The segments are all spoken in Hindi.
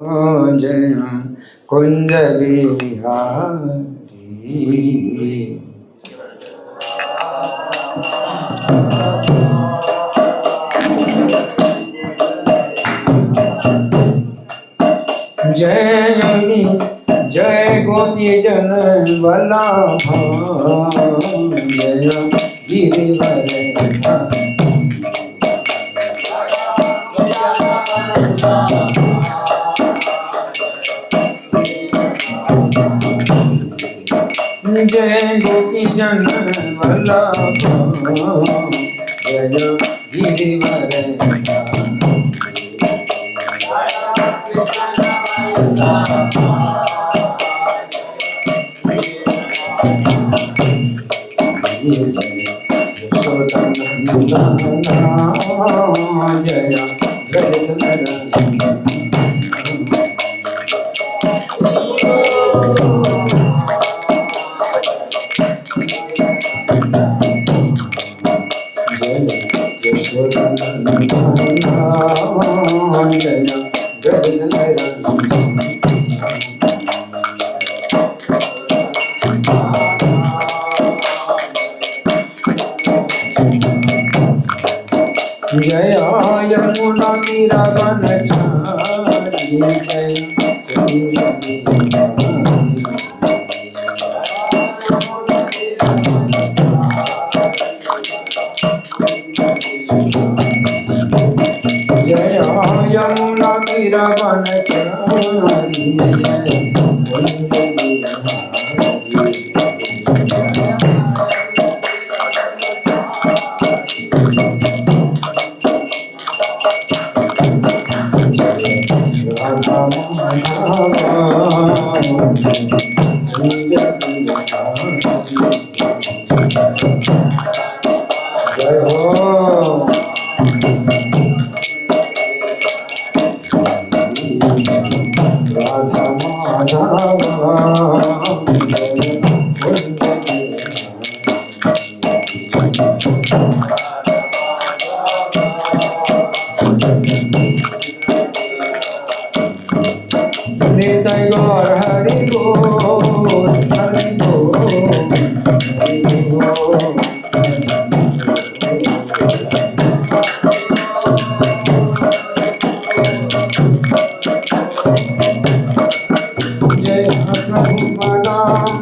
जय कुंज बिहारी। जय योगी जय गोपी जन वल्लभ जय गिरिवर जय गोपी जन वल्लभ जय गिरिवर जय यमुना तीरा बनचारी जय जय यमुना तीरा बनचारी जय हो राधा माधव निताय गौर हरि बोल हरि बोल हरि बोल। जय प्रभु नाम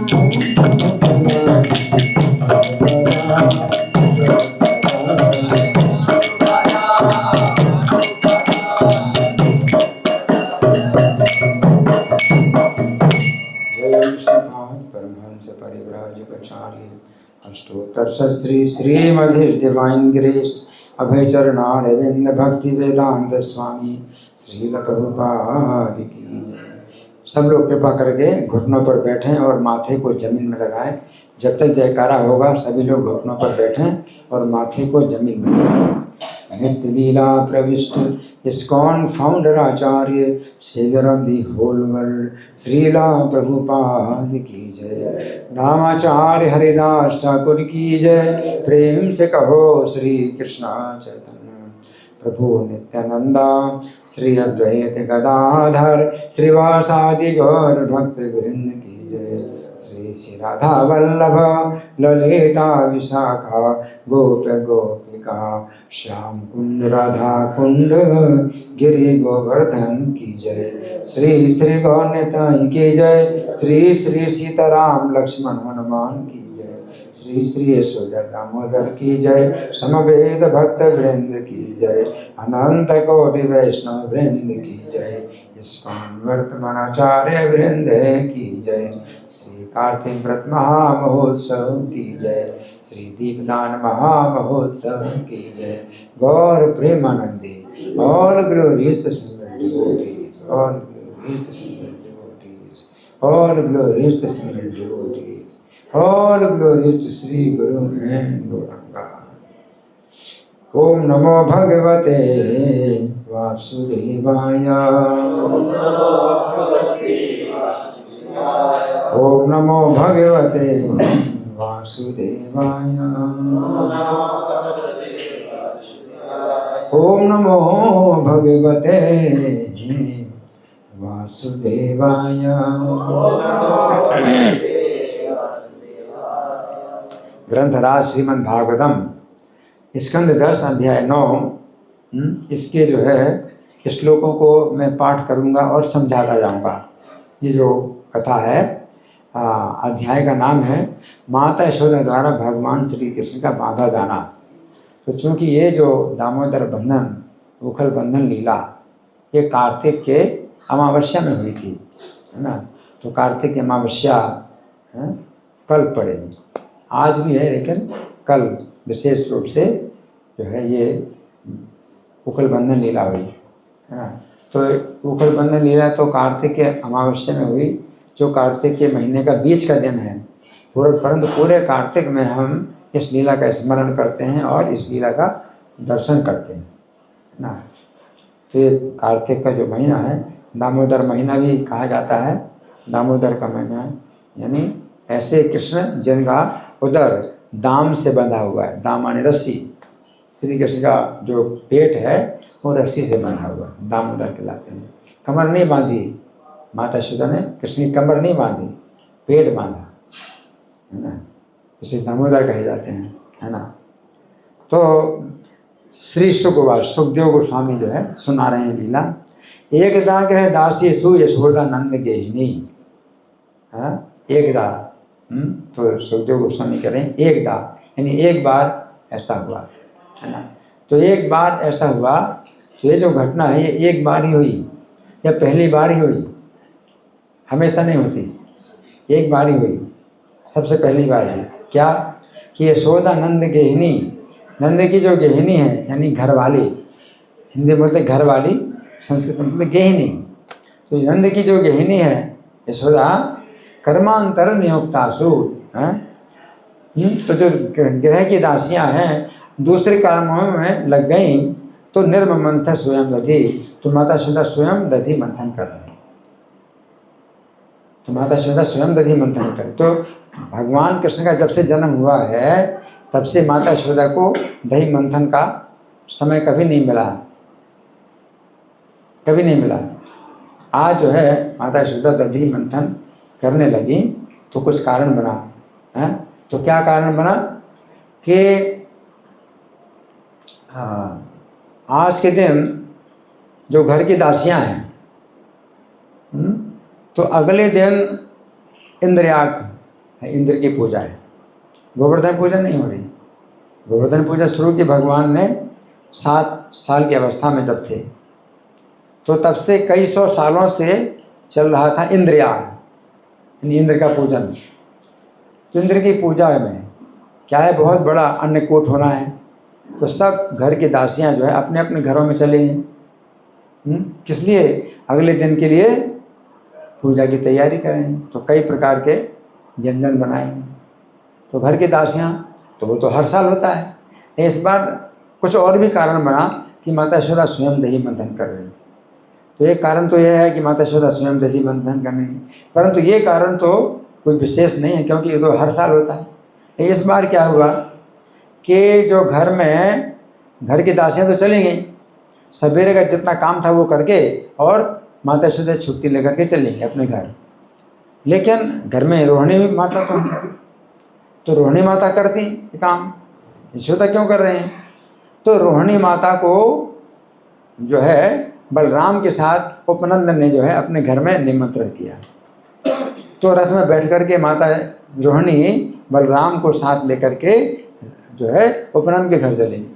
अष्टोत्तर श्री श्रीमद् डिवाइन ग्रेस अभय चरणारविंद भक्ति वेदांत स्वामी श्रील प्रभुपाद की जय। सब लोग कृपा करके घुटनों पर बैठें और माथे को जमीन में लगाएं। जब तक जयकारा होगा सभी लोग घुटनों पर बैठें और माथे को जमीन में लगाएं। नित्य लीला प्रविष्ट ISKCON founder Acharya saviour of the whole world Srila Prabhupada की जय। नामाचार्य हरिदास ठाकुर की जय। प्रेम से कहो श्री कृष्णा चैतन्य प्रभु नित्यानंदा श्री अद्वैत गदाधर श्रीवासादि गौर भक्त वृंद की जय। श्री श्री राधा वल्लभ ललिता विशाखा गोप गोपिका श्याम कुंड राधा कुंड गिरि गोवर्धन की जय। श्री श्री गौरताई की जय। श्री श्री सीताराम लक्ष्मण हनुमान की जय। श्री श्री यशोदा दामोदर की जय। समवेद भक्त वृंद की जय। अनंत कोटि वैष्णव वृंद की जय। इस्कॉन वर्तमानाचार्य वृंद की जय। श्री कार्तिक व्रत महामहोत्सव की जय। श्री दीपदान महामहोत्सव की जय। गौर प्रेमानंदे all glories to single devotees, all glories to single devotees, all glories to single devotees, all glories to Sri Guru and Gauranga. Om Namo Bhagavate Vasudevaya. Om Namo Bhagavate Vasudevaya. Om Namo Bhagavate वासुदेवाय। ग्रंथराज श्रीमद् भागवतम स्कंद 10 अध्याय 9, इसके जो है श्लोकों को मैं पाठ करूंगा और समझाता जाऊंगा। ये जो कथा है, अध्याय का नाम है माता यशोदा द्वारा भगवान श्री कृष्ण का बांधा जाना। तो चूंकि ये जो दामोदर बंधन, उखल बंधन लीला, ये कार्तिक के अमावस्या में हुई थी, है ना। तो कार्तिक की अमावस्या कल पड़ेगी, आज भी है लेकिन कल विशेष रूप से जो है ये उखल बंधन लीला हुई, है ना। तो उखल बंधन लीला तो कार्तिक के अमावस्या में हुई, जो कार्तिक के महीने का बीच का दिन है। परंतु पूरे कार्तिक में हम इस लीला का स्मरण करते हैं और इस लीला का दर्शन करते हैं, है ना। तो ये कार्तिक का जो महीना है, दामोदर महीना भी कहा जाता है। दामोदर का महीना यानी ऐसे कृष्ण जिनका उदर दाम से बंधा हुआ है। दाम माने रस्सी। श्री कृष्ण का जो पेट है वो रस्सी से बंधा हुआ है, दामोदर कहलाते हैं। कमर नहीं बांधी माता यशोदा ने, कृष्ण की कमर नहीं बांधी, पेट बांधा, है ना। इसे दामोदर कहे जाते हैं, है ना। तो श्री सुखदेव गोस्वामी जो है सुना रहे हैं लीला। एकदा ग्रह दासी सु यशोदा नंद गेहिनी, एकदा, तो सुखदेव गोस्वामी कह रहे हैं एकदा यानी एक बार ऐसा हुआ, है ना। तो एक बार ऐसा हुआ, तो ये जो घटना है ये एक बार ही हुई या पहली बार ही हुई, हमेशा नहीं होती, एक बार ही हुई, सबसे पहली बार हुई। क्या कि यशोदा नंद गेहिनी, नंद की जो गेहिनी है यानी घरवाली, हिंदी बोलते घरवाली, संस्कृत में बोलते गेहिनी। तो नंद की जो गेहिनी है यशोदा, कर्मांतर नियुक्तासु, तो जो गृह की दासियां हैं दूसरे कर्मों में लग गई, तो निर्ममंथ स्वयं दधी, तो माता यशोदा स्वयं दधी मंथन कर रहे हैं, तो माता यशोदा स्वयं दधी मंथन कर। तो भगवान कृष्ण का जब से जन्म हुआ है तब से माता यशोदा को दही मंथन का समय कभी नहीं मिला, कभी नहीं मिला। आज जो है माता यशोदा दधी मंथन करने लगी तो कुछ कारण बना है। तो क्या कारण बना कि आज के दिन जो घर की दासियां हैं, तो अगले दिन इंद्रयाग है, इंद्र की पूजा है, गोवर्धन पूजा नहीं हो रही। गोवर्धन पूजा शुरू की भगवान ने 7 साल की अवस्था में जब थे, तो तब से कई सौ सालों से चल रहा था इंद्रयाग, इंद्र का पूजन। तो इंद्र की पूजा में क्या है, बहुत बड़ा अन्नकूट होना है, तो सब घर की दासियां जो है अपने अपने घरों में चले गई। किस लिए? अगले दिन के लिए पूजा की तैयारी करें, तो कई प्रकार के व्यंजन बनाएंगे। तो घर की दासियां, तो वो तो हर साल होता है, इस बार कुछ और भी कारण बना कि माता यशोदा स्वयं दही मंथन कर रही है। तो एक कारण तो यह है कि माता यशोदा स्वयं दही मंथन कर रही है, परंतु ये कारण तो कोई विशेष नहीं है, क्योंकि ये तो हर साल होता है। इस बार क्या हुआ कि जो घर की दासियां तो चली गई, सवेरे का जितना काम था वो करके, और माता यशोदा छुट्टी लेकर के चली गई अपने घर। लेकिन घर में रोहिणी माता तो रोहिणी माता करती काम, यशोदा क्यों कर रहे हैं? तो रोहिणी माता को जो है बलराम के साथ उपनंदन ने जो है अपने घर में निमंत्रण किया। तो रथ में बैठ कर के माता रोहिणी बलराम को साथ लेकर के जो है उपनंद के घर चलेंगे।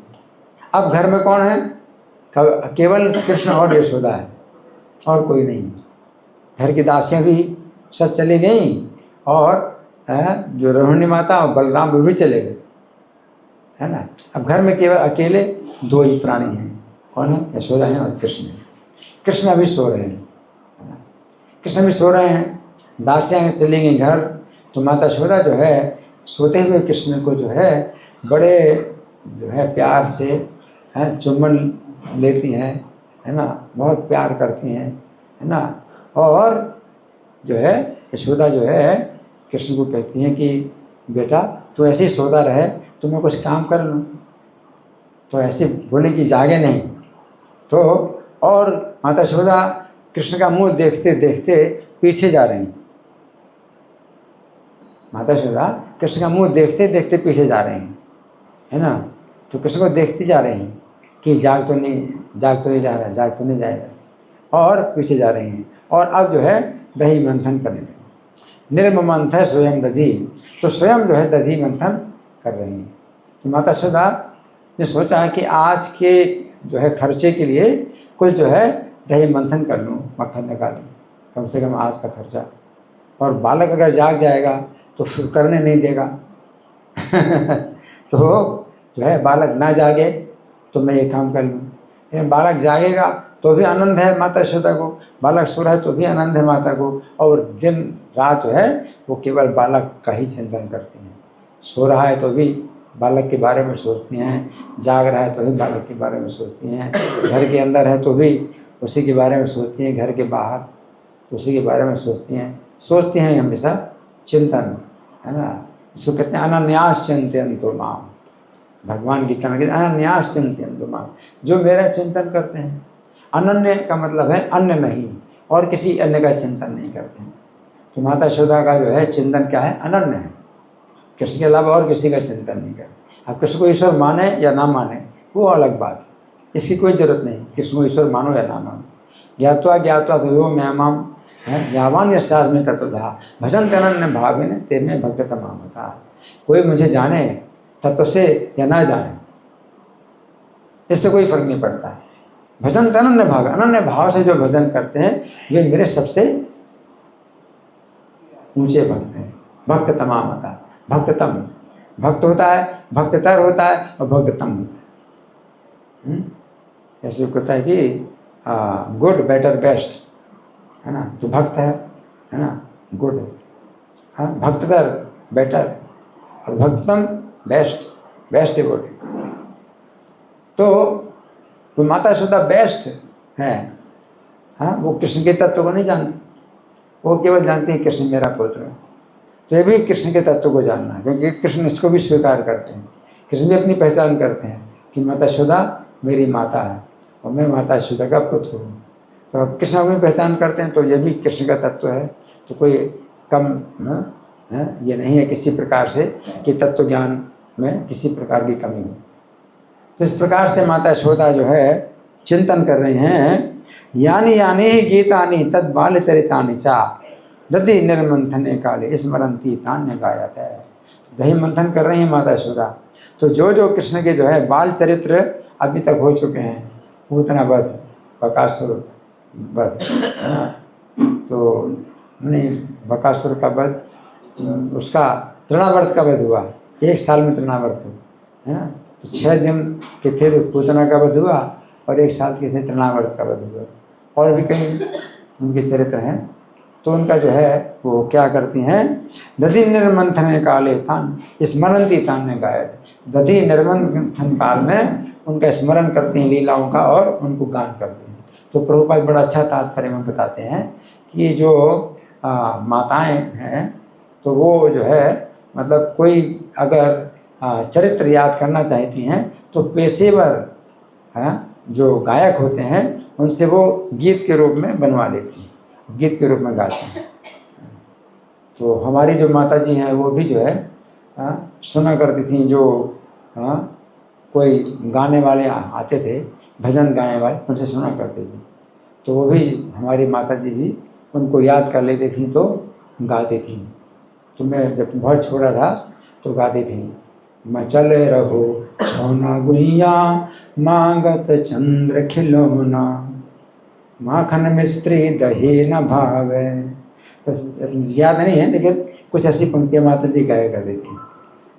अब घर में कौन है? केवल कृष्ण और यशोदा है, और कोई नहीं। घर की दासियां भी सब चली गई, और जो रोहिणी माता और बलराम भी चले गए, है ना। अब घर में केवल अकेले 2 ही प्राणी हैं, कौन है? यशोदा है और कृष्ण है। कृष्ण अभी सो रहे हैं, कृष्ण भी सो रहे हैं, दासियां चली गई घर। तो माता यशोदा जो है सोते हुए कृष्ण को जो है बड़े जो है प्यार से चुम्बन लेती हैं, है ना, बहुत प्यार करती हैं, है ना। और जो है यशोदा जो है कृष्ण को कहती हैं कि बेटा तू ऐसे ही सोता रहे, तो मैं कुछ काम कर लूँ। तो ऐसे बोले कि जागे नहीं। तो और माता यशोदा कृष्ण का मुंह देखते देखते पीछे जा रही हैं। माता यशोदा कृष्ण का मुंह देखते देखते पीछे जा रही हैं, है ना। तो कृष्ण को देखती जा रही हैं कि जाग तो नहीं जा रहा है, जाग तो नहीं जाएगा, और पीछे जा रही हैं। और अब जो है दही मंथन करने लगी। निर्ममंथ स्वयं दधी, तो स्वयं जो है दधी मंथन कर रही हैं। तो माता यशोदा ने सोचा कि आज के जो है खर्चे के लिए कुछ जो है दही मंथन कर लूँ, मक्खन निकालूँ, कम से कम आज का खर्चा। और बालक अगर जाग जाएगा तो फिर करने नहीं देगा तो जो है बालक ना जागे तो मैं ये काम कर लूँ। लेकिन बालक जागेगा तो भी आनंद है माता यशोदा को, बालक सो रहा है तो भी आनंद है माता को। और दिन रात जो है वो केवल बालक का ही चिंतन करती हैं। सो रहा है तो भी बालक के बारे में सोचती हैं, जाग रहा है तो भी बालक के बारे में सोचती हैं, घर के अंदर है तो भी उसी के बारे में सोचती हैं, घर के बाहर उसी के बारे में सोचती हैं हमेशा चिंतन, है ना। इसको कहते हैं अनन्यास चिंतयन्तो माम। भगवान गीता में कहते हैं अनन्यास चिंतयन्तो माम, जो मेरा चिंतन करते हैं। अनन्य का मतलब है अन्य नहीं, और किसी अन्य का चिंतन नहीं करते हैं। तो माता यशोदा का जो है चिंतन क्या है, अनन्य है, कृष्ण के अलावा और किसी का चिंतन नहीं करते। अब कृष्ण को ईश्वर माने या ना माने वो अलग बात है, इसकी कोई ज़रूरत नहीं, कृष्ण को ईश्वर मानो या ना मानो। ज्ञात्वा ज्ञात्वा तो यो मैमाम है यावान यशास में तत्वधा भजन तनन्य भावे ने तेरे भक्त तमाम होता। कोई मुझे जाने तत्व से या ना जाने, इससे कोई फर्क नहीं पड़ता है। भजन तनन्य भाव, अनन्य भाव से जो भजन करते हैं वे मेरे सबसे ऊंचे भक्त हैं। भक्त तमाम होता है, भक्ततम, भक्त होता है, भक्ततर होता है और भक्ततम होता है। ऐसे होता है कि गुड बेटर बेस्ट, है ना, तो भक्त है ना, गुड, हाँ, भक्ततर बेटर और भक्ततम बेस्ट, बेस्ट गुड। तो माता यशोदा बेस्ट है, हाँ, वो कृष्ण के तत्व को नहीं जानती, वो केवल जानती है कृष्ण मेरा पुत्र है। तो ये भी कृष्ण के तत्व को जानना है, क्योंकि कृष्ण इसको भी स्वीकार करते हैं। कृष्ण भी अपनी पहचान करते हैं कि माता यशोदा मेरी माता है और मैं माता यशोदा का पुत्र हूँ। तो अब कृष्ण अपनी पहचान करते हैं, तो ये भी कृष्ण का तत्व है। तो कोई कम है ये नहीं है किसी प्रकार से कि तत्व ज्ञान में किसी प्रकार की कमी हो। तो इस प्रकार से माता यशोदा जो है चिंतन कर रही हैं। यानी यानी ही गीतानि तद बाल चरितानि चा दधि निर्मंथने काले स्मरंती तान्य गायत है। दही मंथन कर रही हैं माता यशोदा। तो जो जो कृष्ण के जो है बाल चरित्र अभी तक हो चुके हैं, पूतना वध, बकासुर वध, है ना, तो नहीं बकासुर का वध, उसका तृणावर्त का वध हुआ, 1 साल में तृणावर्त हुआ, है ना। तो 6 दिन के थे तो पूतना का वध हुआ और 1 साल के थे तृणावर्त का वध हुआ। और भी कहीं उनके चरित्र हैं। तो उनका जो है वो क्या करती हैं, दधि निर्मंथन काले तान स्मरंती तान ने गायत। दधि निर्मंथन काल में उनका स्मरण करती हैं लीलाओं का और उनको गान करती हैं। तो प्रभुपाद बड़ा अच्छा तात्पर्य में बताते हैं कि जो माताएं हैं तो वो जो है मतलब कोई अगर चरित्र याद करना चाहती हैं तो पेशेवर जो गायक होते हैं उनसे वो गीत के रूप में बनवा लेती हैं, गीत के रूप में गाते हैं। तो हमारी जो माता जी हैं वो भी जो है सुना करती थी, जो कोई गाने वाले आते थे, भजन गाने वाले, उनसे सुना करती थी। तो वो भी हमारी माता जी भी उनको याद कर लेती थी तो गाती थी। तो मैं जब बहुत छोटा था तो गाती थी, मैं चले रहो छौना गुइया मांगत चंद्र खिलौना माखन मिस्त्री दही न भावे। तो याद नहीं है लेकिन कुछ ऐसी पंक्तियाँ माता जी गाया करती थी।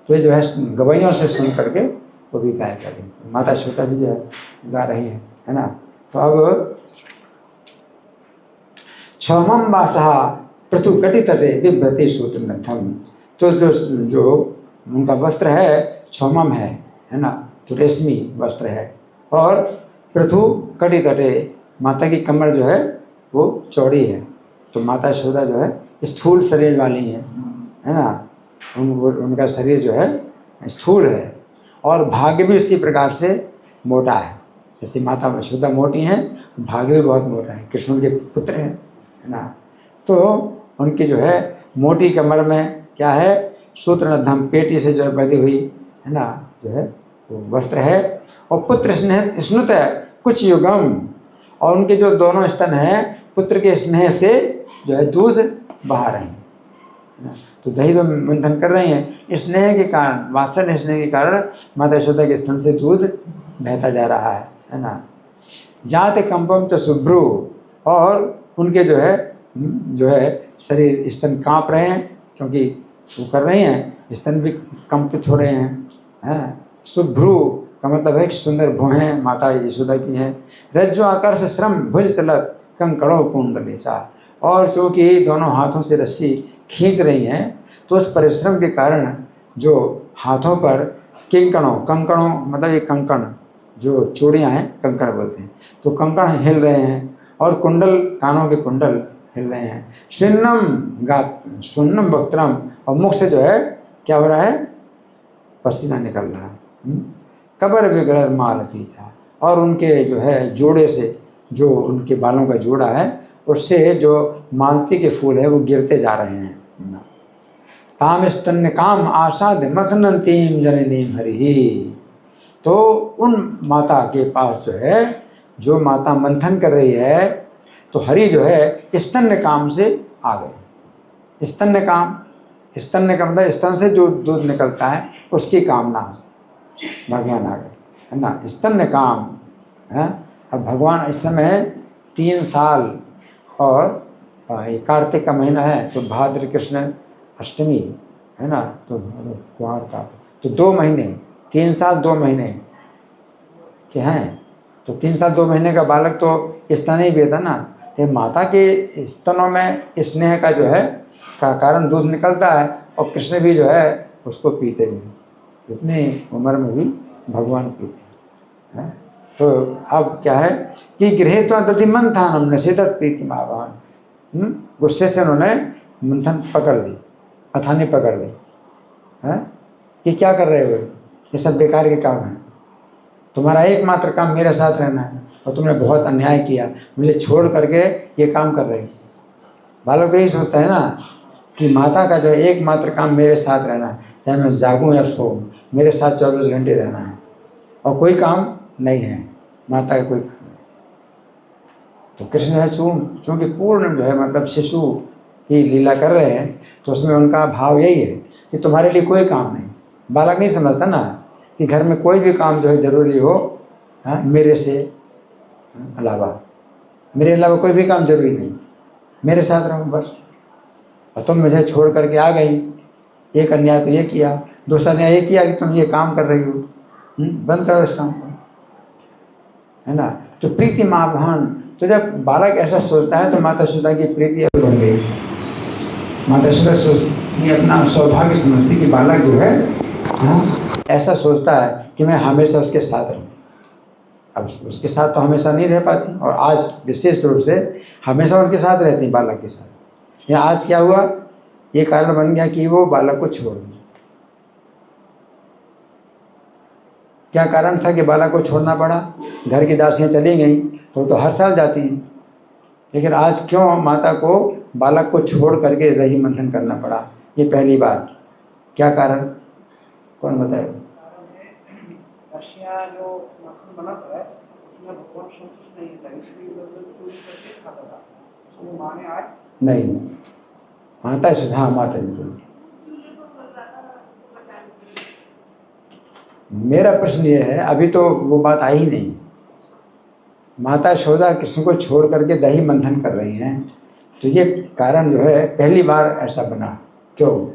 तो ये जो है गवैयों से सुन करके वो भी गाया करती थी। माता यशोदा भी जो है गा रही है ना। तो अब क्षमम वासहा पृथु कटि तटे बिभ्रति सूत्रनथम। तो जो उनका वस्त्र है क्षमम है ना, तो रेशमी वस्त्र है। और पृथु कटि तटे, माता की कमर जो है वो चौड़ी है। तो माता यशोदा जो है स्थूल शरीर वाली है ना, उनका शरीर जो है स्थूल है और भाग्य भी इसी प्रकार से मोटा है। जैसे माता यशोदा मोटी हैं, भाग्य भी बहुत मोटा है, कृष्ण के पुत्र हैं, है ना। तो उनकी जो है मोटी कमर में क्या है, सूत्रनद्धम, पेटी से जो है बंधी हुई, है ना, जो है वो वस्त्र है। और पुत्र स्नेह स्नुत है कुछ युगम, और उनके जो दोनों स्तन हैं पुत्र के स्नेह से जो है दूध बहा रहे हैं, है ना। तो दही तो मंथन कर रही हैं, स्नेह के कारण, वात्सल्य स्नेह के कारण माता यशोदा के स्तन से दूध बहता जा रहा है ना। जाते कंपम तो शुभ्रू, और उनके जो है शरीर स्तन काँप रहे हैं, क्योंकि वो कर रही हैं, स्तन भी कंपित हो रहे हैं। शुभ्रू का मतलब है कि सुंदर भुहें माता यशोदा की हैं। रज्जु आकर्ष श्रम भुज चलत कंकड़ों कुंडलेशा, और चूँकि दोनों हाथों से रस्सी खींच रही हैं, तो उस परिश्रम के कारण जो हाथों पर कंकणों मतलब ये कंकण जो चूड़ियाँ हैं कंकण बोलते हैं, तो कंकण हिल रहे हैं, और कुंडल, कानों के कुंडल हिल रहे हैं। सुन्नम वक्त्रम, और मुख से जो है क्या हो रहा है, पसीना निकल रहा है। कबर विग्रह मालती था, और उनके जो है जोड़े से, जो उनके बालों का जोड़ा है उससे जो मालती के फूल है वो गिरते जा रहे हैं। ताम स्तन्य काम आसाद मथनंतीम जननीम हरि, तो उन माता के पास जो है, जो माता मंथन कर रही है, तो हरि जो है स्तन्य काम से आ गए। स्तन्य काम, स्तन्य का मतलब स्तन से जो दूध निकलता है उसकी कामना भगवान आ गए, है ना। स्तन्य काम है। अब भगवान इस समय 3 साल, और ये कार्तिक का महीना है, तो भाद्र कृष्ण अष्टमी है ना, तो कुआर का, तो 2 महीने, 3 साल 2 महीने के हैं, तो 3 साल 2 महीने का बालक तो स्तन ही पिएता ना। ये माता के स्तनों में स्नेह का जो है का कारण दूध निकलता है, और कृष्ण भी जो है उसको पीते हैं, इतनी उम्र में भी भगवान पीते हैं। तो अब क्या है कि गृह तो दधि मंथानम नशेदत प्रीति मावान, गुस्से से उन्होंने मंथन पकड़ ली, अथानी पकड़ ली है कि क्या कर रहे हो, ये सब बेकार के काम हैं, तुम्हारा एकमात्र काम मेरे साथ रहना है, और तुमने बहुत अन्याय किया, मुझे छोड़ करके ये काम कर रहे हो। बालक तो यही सोचता है ना कि माता का जो एकमात्र काम मेरे साथ रहना है, चाहे मैं जागूं या सोऊं, मेरे साथ 24 घंटे रहना है, और कोई काम नहीं है, माता का कोई काम नहीं। तो कृष्ण है चूँकि पूर्ण जो है मतलब शिशु की लीला कर रहे हैं, तो उसमें उनका भाव यही है कि तुम्हारे लिए कोई काम नहीं। बालक नहीं समझता ना कि घर में कोई भी काम जो है ज़रूरी हो, हाँ, मेरे से अलावा, मेरे अलावा कोई भी काम जरूरी नहीं, मेरे साथ रहो बस। और तुम मुझे छोड़ करके आ गई, एक अन्याय तो ये किया, दूसरा अन्याय ये किया कि तुम ये काम कर रही हो, बंद करो इस काम को, है ना। तो प्रीति माँ बहन, तो जब बालक ऐसा सोचता है तो माता यशोदा की प्रीति और बढ़ गई। माता यशोदा सोचती, अपना सौभाग्य समझती कि बालक जो है ऐसा सोचता है कि मैं हमेशा उसके साथ रहूँ। अब उसके साथ तो हमेशा नहीं रह पाती, और आज विशेष रूप से हमेशा उनके साथ रहती बालक के साथ। या आज क्या हुआ, ये कारण बन गया कि वो बालक को छोड़ दी। क्या कारण था कि बालक को छोड़ना पड़ा, घर की दासियाँ चली गई तो हर साल जाती हैं, लेकिन आज क्यों माता को बालक को छोड़ करके दही मंथन करना पड़ा, ये पहली बार, क्या कारण, कौन बताएगा? जो मक्खन बनाता है उसमें भगवान संतुष्ट नहीं था, इसलिए चोरी करके खाता था, उसमें माँ ने आज नहीं माता सुधा माता जी। मेरा प्रश्न ये है, अभी तो वो बात आई ही नहीं, माता यशोदा कृष्ण को छोड़ करके दही मंथन कर रही हैं, तो ये कारण जो है पहली बार ऐसा बना, क्यों?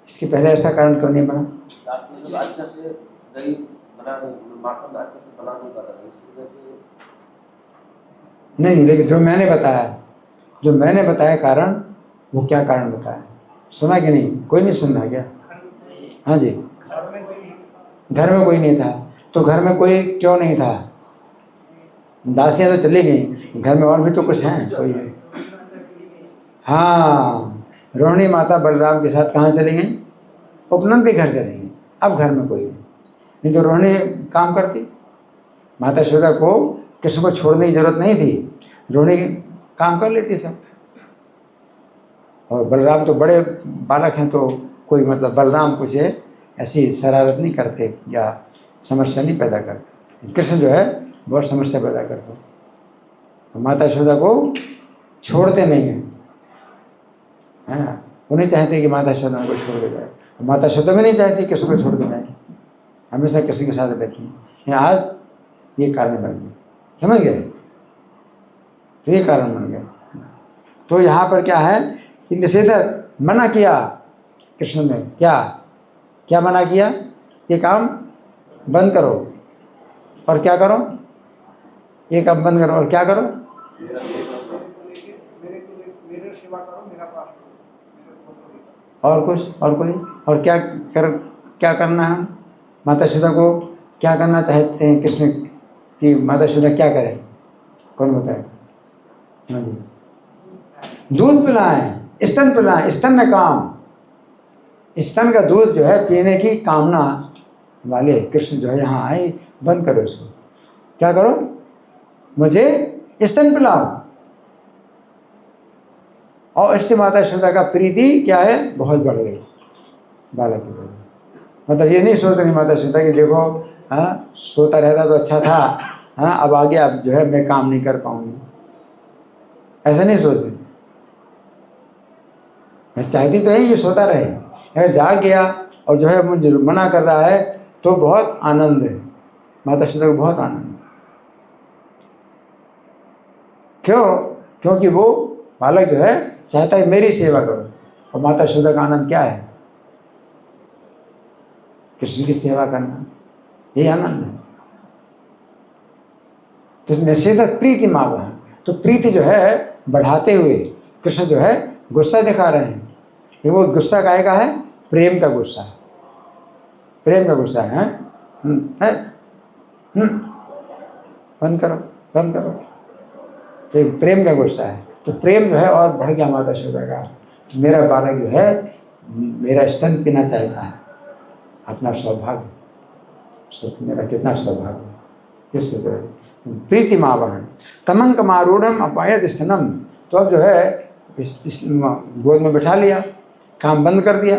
इसके पहले ऐसा कारण क्यों नहीं बना? अच्छा से दही बना माखन अच्छे से बना नहीं पा रहा, इस वजह से नहीं, लेकिन जो मैंने बताया कारण, वो क्या कारण बताया, सुना कि नहीं? कोई नहीं सुन रहा क्या? हाँ जी, घर में कोई नहीं था, तो घर में कोई क्यों नहीं था? दासियाँ तो चली गई, घर में और भी तो कुछ हैं, कोई है। हाँ, रोहिणी माता बलराम के साथ कहाँ चली गई? उपनंद के घर चली गई। अब घर में कोई नहीं तो रोहिणी काम करती, माता यशोदा को कृष्ण को छोड़ने की जरूरत नहीं थी, रोने की काम कर लेती सब। और बलराम तो बड़े बालक हैं, तो कोई मतलब बलराम कुछ ऐसी शरारत नहीं करते या समस्या नहीं पैदा करते। कृष्ण जो है बहुत समस्या पैदा करते हैं। माता यशोदा को छोड़ते नहीं हैं, है ना। वो नहीं चाहते कि माता यशोदा को छोड़ के जाए, माता यशोदा भी नहीं चाहती कृष्ण को छोड़ के जाए, हमेशा कृष्ण के साथ रहती हैं। आज ये कारण बन गया, समझ गए, तो ये कारण बन गया। तो यहाँ पर क्या है कि निषेधक मना किया कृष्ण ने, क्या क्या मना किया, ये काम बंद करो और क्या करो, ये काम बंद करो और क्या करो, मेरे सेवा करो, मेरा पास और कुछ और कोई और क्या करना है। माता यशोदा को क्या करना चाहते हैं कृष्ण की, माता यशोदा क्या करें, कौन बताए। हाँ जी, दूध पिलाएं, स्तन पिलाएं, स्तन में काम, स्तन का दूध जो है पीने की कामना वाले कृष्ण जो है यहाँ आए, बंद करो इसको, क्या करो, मुझे स्तन पिलाओ। और इससे माता यशोदा का प्रीति क्या है, बहुत बढ़ गई बालक की वजह। मतलब ये नहीं सोच रही माता यशोदा कि देखो, हाँ सोता रहता तो अच्छा था, हाँ अब आगे अब जो है मैं काम नहीं कर पाऊंगी, ऐसा नहीं सोच रही। मैं चाहती तो है ये सोता रहे, अगर जाग गया और जो है मुझे मना कर रहा है तो बहुत आनंद है, माता यशोदा को बहुत आनंद है। क्यों, क्योंकि वो बालक जो है चाहता है मेरी सेवा करो, और माता यशोदा का आनंद क्या है, कृष्ण की सेवा करना, यही आनंद है। तो निषेधक प्रीति मांगा है, तो प्रीति जो है बढ़ाते हुए कृष्ण जो है गुस्सा दिखा रहे हैं। ये वो गुस्सा काहे का है, प्रेम का गुस्सा है, प्रेम का गुस्सा है, है? बंद करो बंद करो, तो प्रेम का गुस्सा है। तो प्रेम जो है और बढ़ गया माता यशोदा का, मेरा बालक जो है मेरा स्तन पीना चाहता है, अपना सौभाग्य, मेरा कितना सौभाग्य, किस प्रीति मावहन तमंक मारूढ़ अपायत स्तनम। तो अब जो है इस गोद में बैठा लिया, काम बंद कर दिया,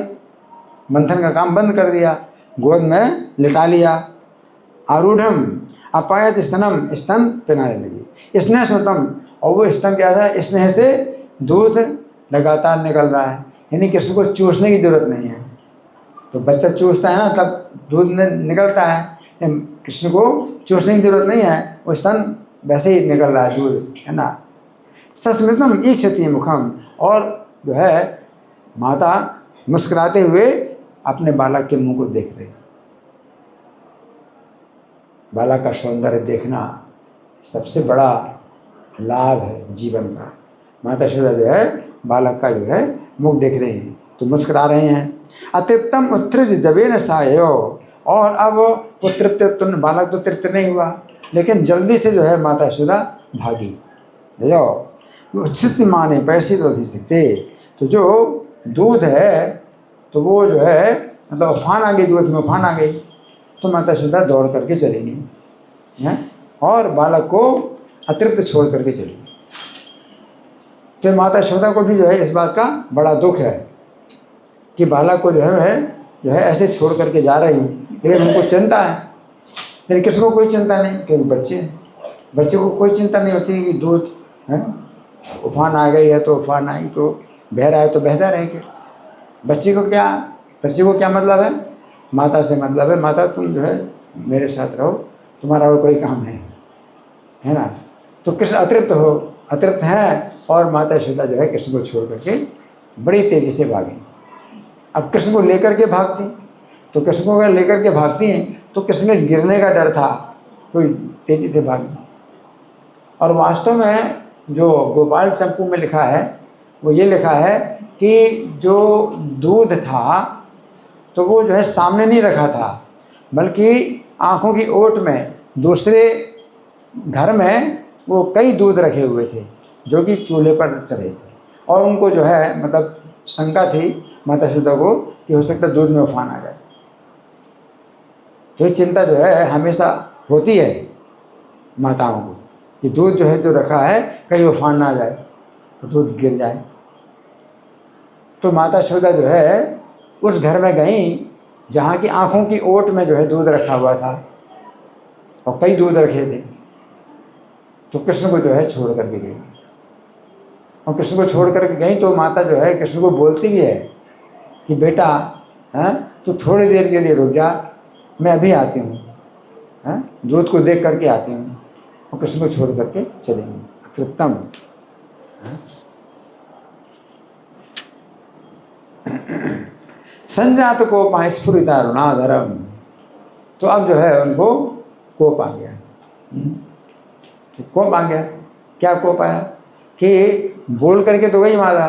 मंथन का काम बंद कर दिया, गोद में लिटा लिया। आरूढ़म अपायत स्तनम, स्तन पिलाने लगी। स्नेह स्वतम, और वो स्तन क्या था, स्नेह से दूध लगातार निकल रहा है, यानी कृष्ण को चूसने की जरूरत नहीं है। तो बच्चा चूसता है ना तब दूध निकलता है, कृष्ण को चूसने की जरूरत नहीं है, वो स्तन वैसे ही निकल रहा है दूध, है ना। सस्मितम ईक्षति मुखम, और जो है माता मुस्कुराते हुए अपने बालक के मुंह को देख रही। बालक का सौंदर्य देखना सबसे बड़ा लाभ है जीवन का। माता यशोदा जो है बालक का जो है मुख देख रहे हैं तो मुस्कुरा रहे हैं। अतृप्तम उत्तृज जबेन सायो, और अब वो तृप्त, बालक तो तृप्त नहीं हुआ, लेकिन जल्दी से जो है माता यशोदा भागी। जो शिष्य माने पैसे तो अधि सकते, तो जो दूध है तो वो जो है मतलब उफान आ गई, दूध में उफान आ गई, तो माता यशोदा दौड़ करके चलेंगी हैं, और बालक को अतृप्त छोड़ करके चलेंगी। तो माता यशोदा को भी जो है इस बात का बड़ा दुख है कि बालक को जो है ऐसे छोड़ करके जा रही हूँ, लेकिन उनको चिंता है। लेकिन किसी को कोई चिंता नहीं, क्योंकि बच्चे को कोई चिंता नहीं होती कि दूध है उफान आ गई है तो उफान आई, तो बह रहा है तो बहता रहेगा। बच्चे को क्या मतलब है, माता से मतलब है, माता तुम जो है मेरे साथ रहो, तुम्हारा और कोई काम नहीं है ना। तो कृष्ण अतृप्त है, और माता यशोदा जो है कृष्ण को छोड़ करके बड़ी तेज़ी से भागी। अब कृष्ण को लेकर के भागती, तो कृष्ण को अगर लेकर के भागती हैं तो कृष्ण के गिरने का डर था, कोई तेज़ी से भागी। और वास्तव में जो गोपाल चंपू में लिखा है वो ये लिखा है कि जो दूध था तो वो जो है सामने नहीं रखा था, बल्कि आँखों की ओट में दूसरे घर में वो कई दूध रखे हुए थे जो कि चूल्हे पर चढ़े थे, और उनको जो है मतलब शंका थी माता यशोदा को कि हो सकता है दूध में उफान आ जाए। तो ये चिंता जो है हमेशा होती है माताओं को कि दूध जो है जो रखा है कहीं उफान ना जाए तो दूध गिर जाए। तो माता यशोदा जो है उस घर में गई जहाँ की आँखों की ओट में जो है दूध रखा हुआ था और कई दूध रखे थे। तो कृष्ण को जो है छोड़ करके गई, और कृष्ण को छोड़ करके गई तो माता जो है कृष्ण को बोलती भी है कि बेटा तू थोड़ी देर के लिए रुक जा, मैं अभी आती हूँ, दूध को देख करके आती हूँ। और कृष्ण को छोड़ करके चलेंगे। तृप्तम संजात कोप स्फुरिता अरुणाधरम। तो अब जो है उनको कोप आ गया। कोप आ गया, क्या कोप आया कि बोल करके तो गई माता,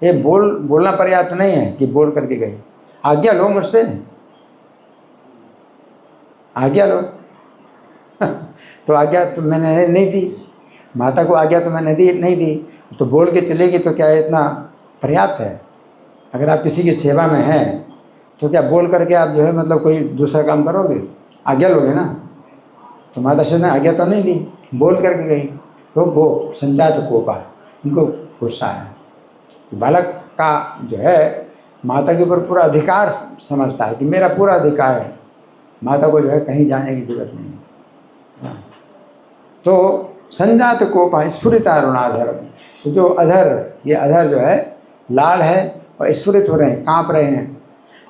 ये बोलना पर्याप्त नहीं है कि बोल करके गई, आज्ञा लो मुझसे, आज्ञा लो। तो आज्ञा तो मैंने नहीं दी, माता को आज्ञा तो मैंने नहीं दी, तो बोल के चलेगी तो क्या इतना पर्याप्त है? अगर आप किसी की सेवा में हैं तो क्या बोल करके आप जो है मतलब कोई दूसरा काम करोगे? आज्ञा लोगे ना। तो माता श्री ने आज्ञा तो नहीं दी, बोल करके गई। तो वो संजात कोपा, उनको गुस्सा है। बालक का जो है माता के ऊपर पूरा अधिकार समझता है कि मेरा पूरा अधिकार है, माता को जो है कहीं जाने की जरूरत नहीं है। तो संजात कोपा स्फुरित अरुणाधर, तो जो अधर, ये अधर जो है लाल है और स्फुरित हो रहे हैं, कांप रहे हैं।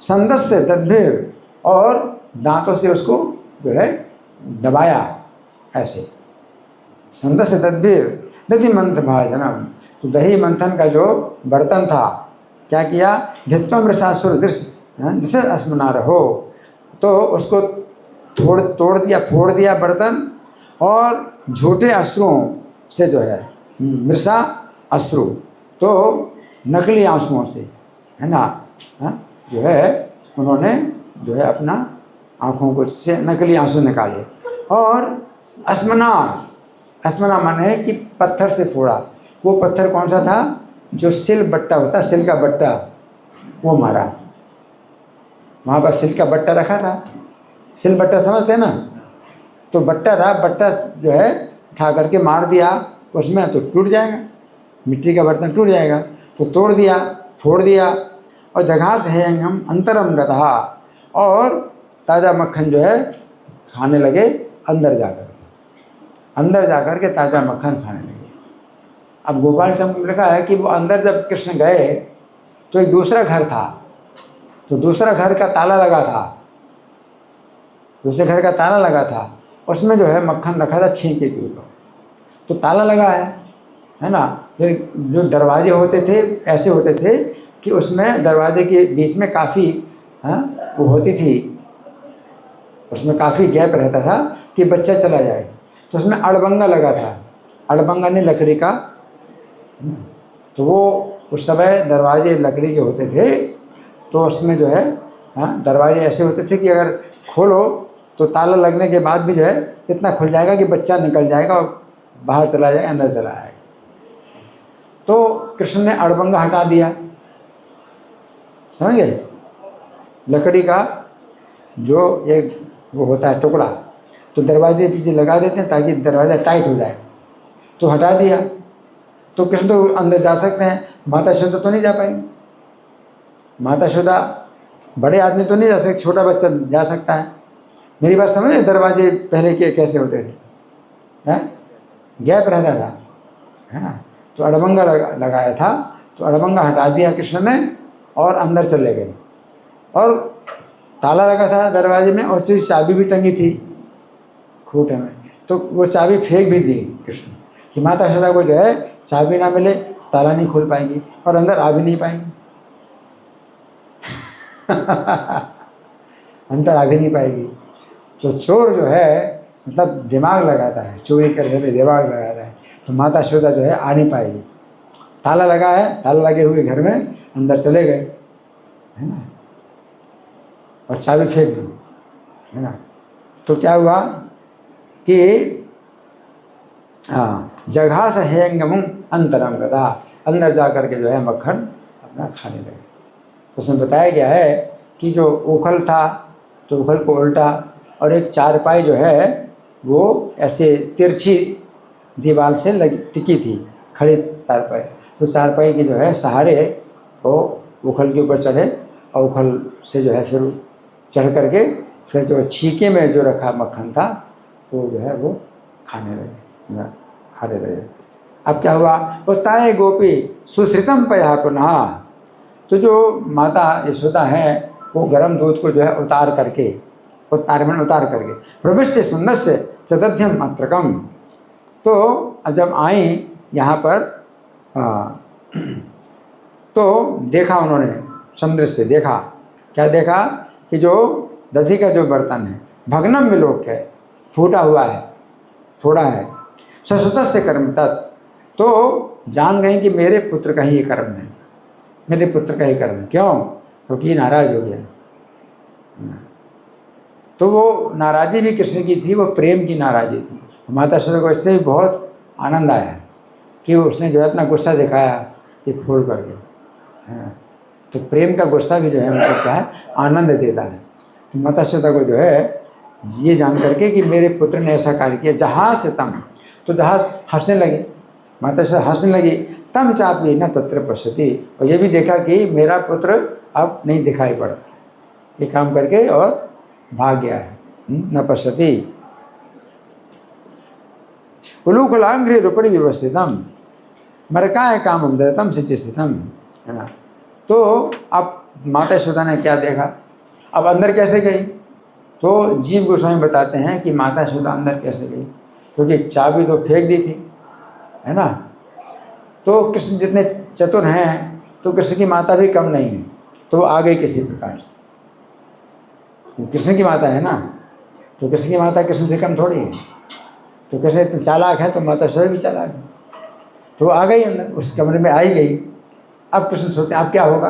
संदस से तद्भिर, और दांतों से उसको जो है दबाया ऐसे। संदस से तद्भिर दधि मंथ भाजनम, तो दही मंथन का जो बर्तन था क्या किया, भित्तम रसासुर दृश्य अस्मना रहो, तो उसको तोड़ दिया, फोड़ दिया बर्तन, और झूठे अश्रुओं से जो है मृषा अश्रु, तो नकली आंसुओं से है ना, जो है उन्होंने जो है अपना आँखों को से नकली आंसू निकाले। और अस्मना माने है कि पत्थर से फोड़ा। वो पत्थर कौन सा था? जो सिल बट्टा होता, सिल का बट्टा, वो मारा। वहाँ पर सिल का बट्टा रखा था, सिल बट्टा समझते हैं ना, तो बट्टा रहा, बट्टा जो है उठा करके मार दिया उसमें, तो टूट जाएगा, मिट्टी का बर्तन टूट जाएगा। तो तोड़ दिया, फोड़ दिया, और जगह से हेयंगम अंतरम गधा, और ताज़ा मक्खन जो है खाने लगे अंदर जाकर के ताज़ा मक्खन खाने लगे। अब गोपाल चंद्र में लिखा है कि वो अंदर जब कृष्ण गए तो एक दूसरा घर था, तो दूसरा घर का ताला लगा था, दूसरे घर का ताला लगा था, उसमें जो है मक्खन रखा था छींके के ऊपर, तो ताला लगा है ना। फिर जो दरवाजे होते थे ऐसे होते थे कि उसमें दरवाजे के बीच में काफ़ी वो होती थी, उसमें काफ़ी गैप रहता था कि बच्चा चला जाए। तो उसमें अड़बंगा लगा था, अड़बंगा ने लकड़ी का, तो वो उस समय दरवाजे लकड़ी के होते थे, तो उसमें जो है दरवाजे ऐसे होते थे कि अगर खोलो तो ताला लगने के बाद भी जो है इतना खुल जाएगा कि बच्चा निकल जाएगा और बाहर चला जाएगा, अंदर चला आएगा। तो कृष्ण ने अड़बंगा हटा दिया, समझ गए? लकड़ी का जो एक वो होता है टुकड़ा, तो दरवाजे पीछे लगा देते हैं ताकि दरवाज़ा टाइट हो जाए, तो हटा दिया। तो कृष्ण तो अंदर जा सकते हैं, माता यशोदा तो नहीं जा पाएंगे। माता यशोदा, बड़े आदमी तो नहीं जा सकते, छोटा बच्चा जा सकता है। मेरी बात समझे? दरवाजे पहले के कैसे होते थे, गैप रहता था, है ना। तो अड़बंगा लगाया था, तो अड़बंगा हटा दिया कृष्ण ने और अंदर चले गए। और ताला लगा था दरवाजे में, और उसकी चाबी भी टंगी थी खूंटे में, तो वो चाबी फेंक भी दी कृष्ण कि माता यशोदा को जो है चाबी ना मिले, ताला नहीं खोल पाएंगी और अंदर आ भी नहीं पाएंगी। अंदर आ भी नहीं पाएगी। तो चोर जो है मतलब दिमाग लगाता है, चोरी करने में दिमाग लगाता है, तो माता यशोदा जो है आ नहीं पाएगी। ताला लगा है, ताला लगे हुए घर में अंदर चले गए, है ना, और चाबी फेंक दी, है ना। तो क्या हुआ कि जगह से हेंगम अंतरम गधा, अंदर जा कर के जो है मक्खन अपना खाने लगे। तो उसमें बताया गया है कि जो उखल था तो उखल को उल्टा, और एक चारपाई जो है वो ऐसे तिरछी दीवार से लगी टिकी थी, खड़ी चारपाई। तो चारपाई के जो है सहारे वो उखल के ऊपर चढ़े और उखल से जो है फिर चढ़ करके फिर जो छीके में जो रखा मक्खन था तो जो है वो खाने लगे, खाने लगे। अब क्या हुआ, वो ताए गोपी सुश्रितम पया पुनः। तो जो माता यशोदा है वो गर्म दूध को जो है उतार करके प्रविश्य सुंदस्य चतध्यम अत्रकम। तो अब जब आई यहाँ पर तो देखा उन्होंने, सुंदर से देखा, क्या देखा कि जो दधी का जो बर्तन है भग्नम विलोक है, फूटा हुआ है, थोड़ा है। ससुत से कर्म तत्, तो जान गए कि मेरे पुत्र का ही ये कर्म है, मेरे पुत्र का ही कर्म है। क्यों? क्योंकि नाराज हो गया। तो वो नाराज़ी भी कृष्ण की थी, वो प्रेम की नाराज़ी थी। माता यशोदा को इससे भी बहुत आनंद आया कि उसने जो है अपना गुस्सा दिखाया कि खोल करके, है। तो प्रेम का गुस्सा भी जो है मतलब क्या है, आनंद देता है। तो माता यशोदा को जो है ये जान करके कि मेरे पुत्र ने ऐसा कार्य किया, जहाज से तम, तो जहाज हंसने लगी, माता यशोदा हंसने लगी। तम चापी न तत्र पश्यति, और ये भी देखा कि मेरा पुत्र अब नहीं दिखाई पड़ा, ये काम करके और भाग गया है, न पश्यति। उलूखलांघ्रि रूपरि व्यवस्थितम मरकाय कामम दत्तम सिचिस्थितम, है ना। तो अब माता यशोदा ने क्या देखा, अब अंदर कैसे गई? तो जीव गोस्वामी बताते हैं कि माता यशोदा अंदर कैसे गई, क्योंकि चाबी तो फेंक दी थी, है ना। तो कृष्ण जितने चतुर हैं तो कृष्ण की माता भी कम नहीं है, तो वो आ गई किसी प्रकार। कृष्ण की माता है ना, तो कृष्ण की माता कृष्ण से कम थोड़ी है। तो कृष्ण इतने चालाक है तो माता यशोदा भी चालाक है, तो वो आ गई अंदर, उस कमरे में आई गई। अब कृष्ण सोचते अब क्या होगा,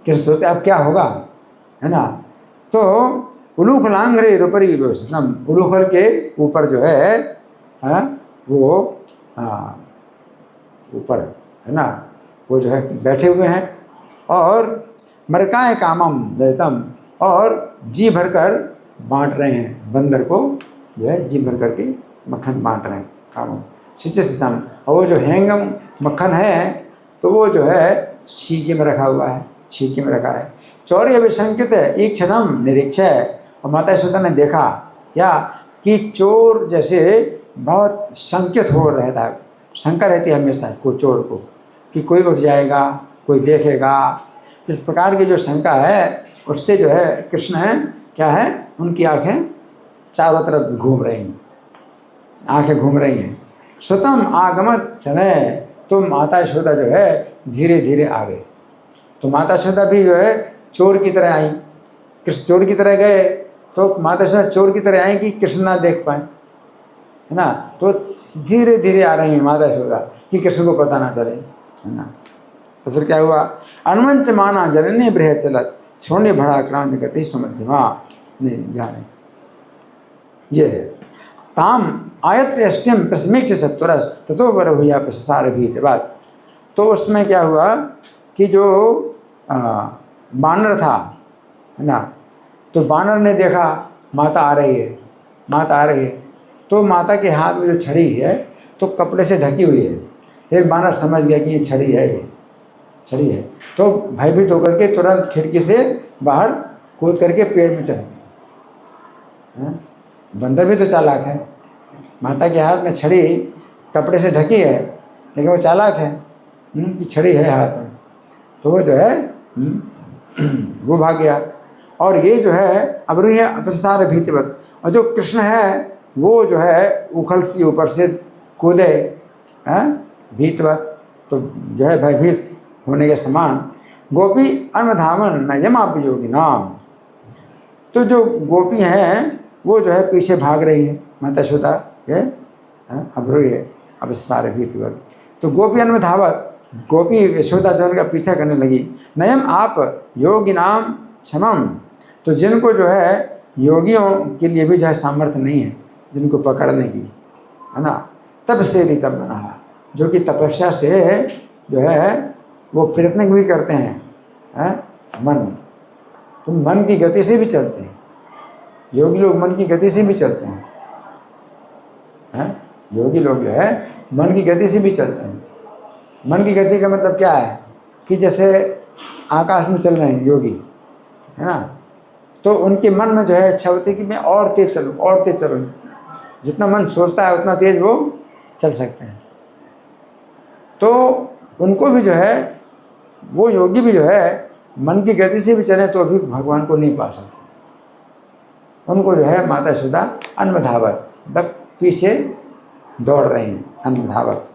कृष्ण सोचते अब क्या होगा, है ना। तो उलूखलांघ्रि रूपरि व्यवस्थितम, उलूखल के ऊपर जो है वो ऊपर, है ना, वो जो है बैठे हुए हैं। और मरकाए कामम दत्तम, और जी भरकर बांट रहे हैं, बंदर को जो है जी भर करके मक्खन बांट रहे हैं, कामम शिचिस्थितम। और वो जो हैंगम मक्खन है तो वो जो है छीके में रखा हुआ है, छीके में रखा है। चौर्य अभिशंकित है एक क्षणम निरीक्षय, और माता यशोदा ने देखा क्या कि चोर जैसे बहुत संकित हो रहता है, शंका रहती है हमेशा को चोर को कि कोई उठ जाएगा, कोई देखेगा। इस प्रकार की जो शंका है उससे जो है कृष्ण है क्या है, उनकी आंखें चारों तरफ घूम रही हैं, आंखें घूम रही हैं। स्वतम आगमत समय, तो माता यशोदा जो है धीरे धीरे आ गए। तो माता यशोदा भी जो है चोर की तरह आई, कृष्ण चोर की तरह गए, तो माता यशोदा चोर की तरह आई कि कृष्ण ना देख पाए, है ना। तो धीरे धीरे आ रही है माता यशोदा कि कृष्ण को पता ना चले, है ना। तो फिर क्या हुआ, अनुमंच माना जननी बृह चलत शून्य भड़ा क्रांति गति सुमध्यमा, नहीं जाने ये है। ताम आयत अष्टम प्रसमीक्ष सत्वरस ततो वर भूया प्रसार भी के बाद। तो उसमें क्या हुआ कि जो बानर था, है ना, तो बानर ने देखा माता आ रही है, माता आ रही है, तो माता के हाथ में जो छड़ी है तो कपड़े से ढकी हुई है। फिर बानर समझ गया कि ये छड़ी है, ये छड़ी है, तो भयभीत होकर के तुरंत खिड़की से बाहर कूद करके पेड़ में चढ़ गया। बंदर भी तो चालाक है, माता के हाथ में छड़ी कपड़े से ढकी है लेकिन वो चालाक है कि छड़ी है हाथ में, तो वो जो है वो भाग गया। और ये जो है अब्रूह अपसार भीतिवत, और जो कृष्ण है वो जो है उखल सी ऊपर से कूदे भीतवत, तो जो है भयभीत होने के समान। गोपी अन्वधावन न यमापि योगी नाम, तो जो गोपी हैं वो जो है पीछे भाग रही है माता यशोदा के अब्रूह अपसार भीतिवत। तो गोपी अन्वधावत, गोपी यशोदा जो उनका पीछा करने लगी। नयम आप योगी नाम क्षमम, तो जिनको जो है योगियों के लिए भी जो है सामर्थ्य नहीं है जिनको पकड़ने की, है ना, तब से भी तब बना, जो कि तपस्या से जो है वो प्रयत्न भी करते हैं, मन, तो मन की गति से भी चलते हैं, योगी लोग मन की गति से भी चलते हैं, हैं। योगी लोग जो है मन की गति से भी चलते हैं। मन की गति का मतलब क्या है कि जैसे आकाश में चल रहे हैं योगी, है ना, तो उनके मन में जो है इच्छा होती है कि मैं और तेज चलूँ, और तेज चलूँ। जितना मन सोचता है उतना तेज वो चल सकते हैं। तो उनको भी जो है, वो योगी भी जो है मन की गति से भी चले तो भी भगवान को नहीं पा सकते। उनको जो है माता यशोदा अन्वधावत, मतलब पीछे दौड़ रहे हैं, अन्वधावत।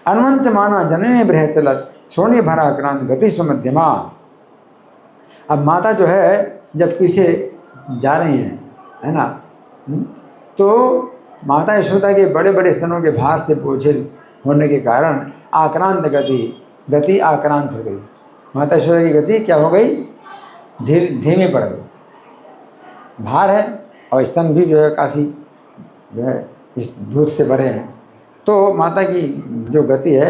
अन्वंच माना जननी बृह चलत छोड़नी भरा क्रांत गति सुमध्यमा। अब माता जो है जब पीछे जा रही हैं, है ना, तो माता यशोदा के बड़े बड़े स्तनों के भार से बोझिल होने के कारण आक्रांत गति आक्रांत हो गई। माता यशोदा की गति क्या हो गई, धीमी पड़ गई। भार है और स्तन भी जो है काफ़ी जो है इस दूध से भरे हैं, तो माता की जो गति है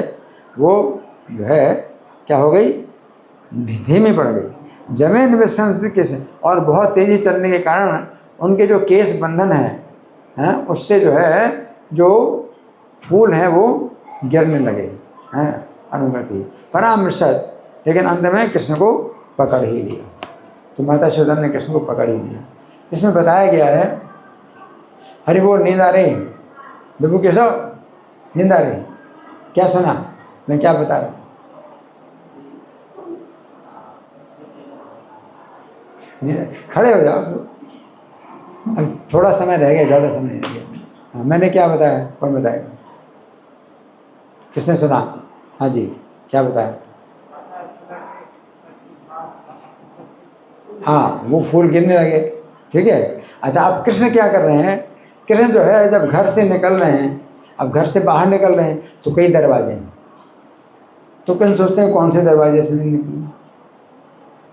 वो जो है क्या हो गई, धीमी पड़ गई। जमे निवेशन केस, और बहुत तेज़ी चलने के कारण उनके जो केस बंधन हैं उससे जो है जो फूल हैं वो गिरने लगे हैं। अनुगति परामर्शत, लेकिन अंत में कृष्ण को पकड़ ही लिया। तो माता यशोदा ने कृष्ण को पकड़ ही लिया। इसमें बताया गया है, हरि बोल, नींद आ रही विभु केशव, नींद आ रही, क्या सुना, मैं क्या बता रहा हूँ? खड़े हो जाओ, अब थोड़ा समय रह गया, ज़्यादा समय रह गया। हाँ, मैंने क्या बताया, कौन बताएगा, किसने सुना? हाँ जी, क्या बताया? हाँ, वो फूल गिरने लगे, ठीक है। अच्छा, अब कृष्ण क्या कर रहे हैं? कृष्ण जो है जब घर से निकल रहे हैं, अब घर से बाहर निकल रहे हैं तो कई दरवाजे हैं, तो कृष्ण सोचते हैं कौन से दरवाजे से नहीं निकले,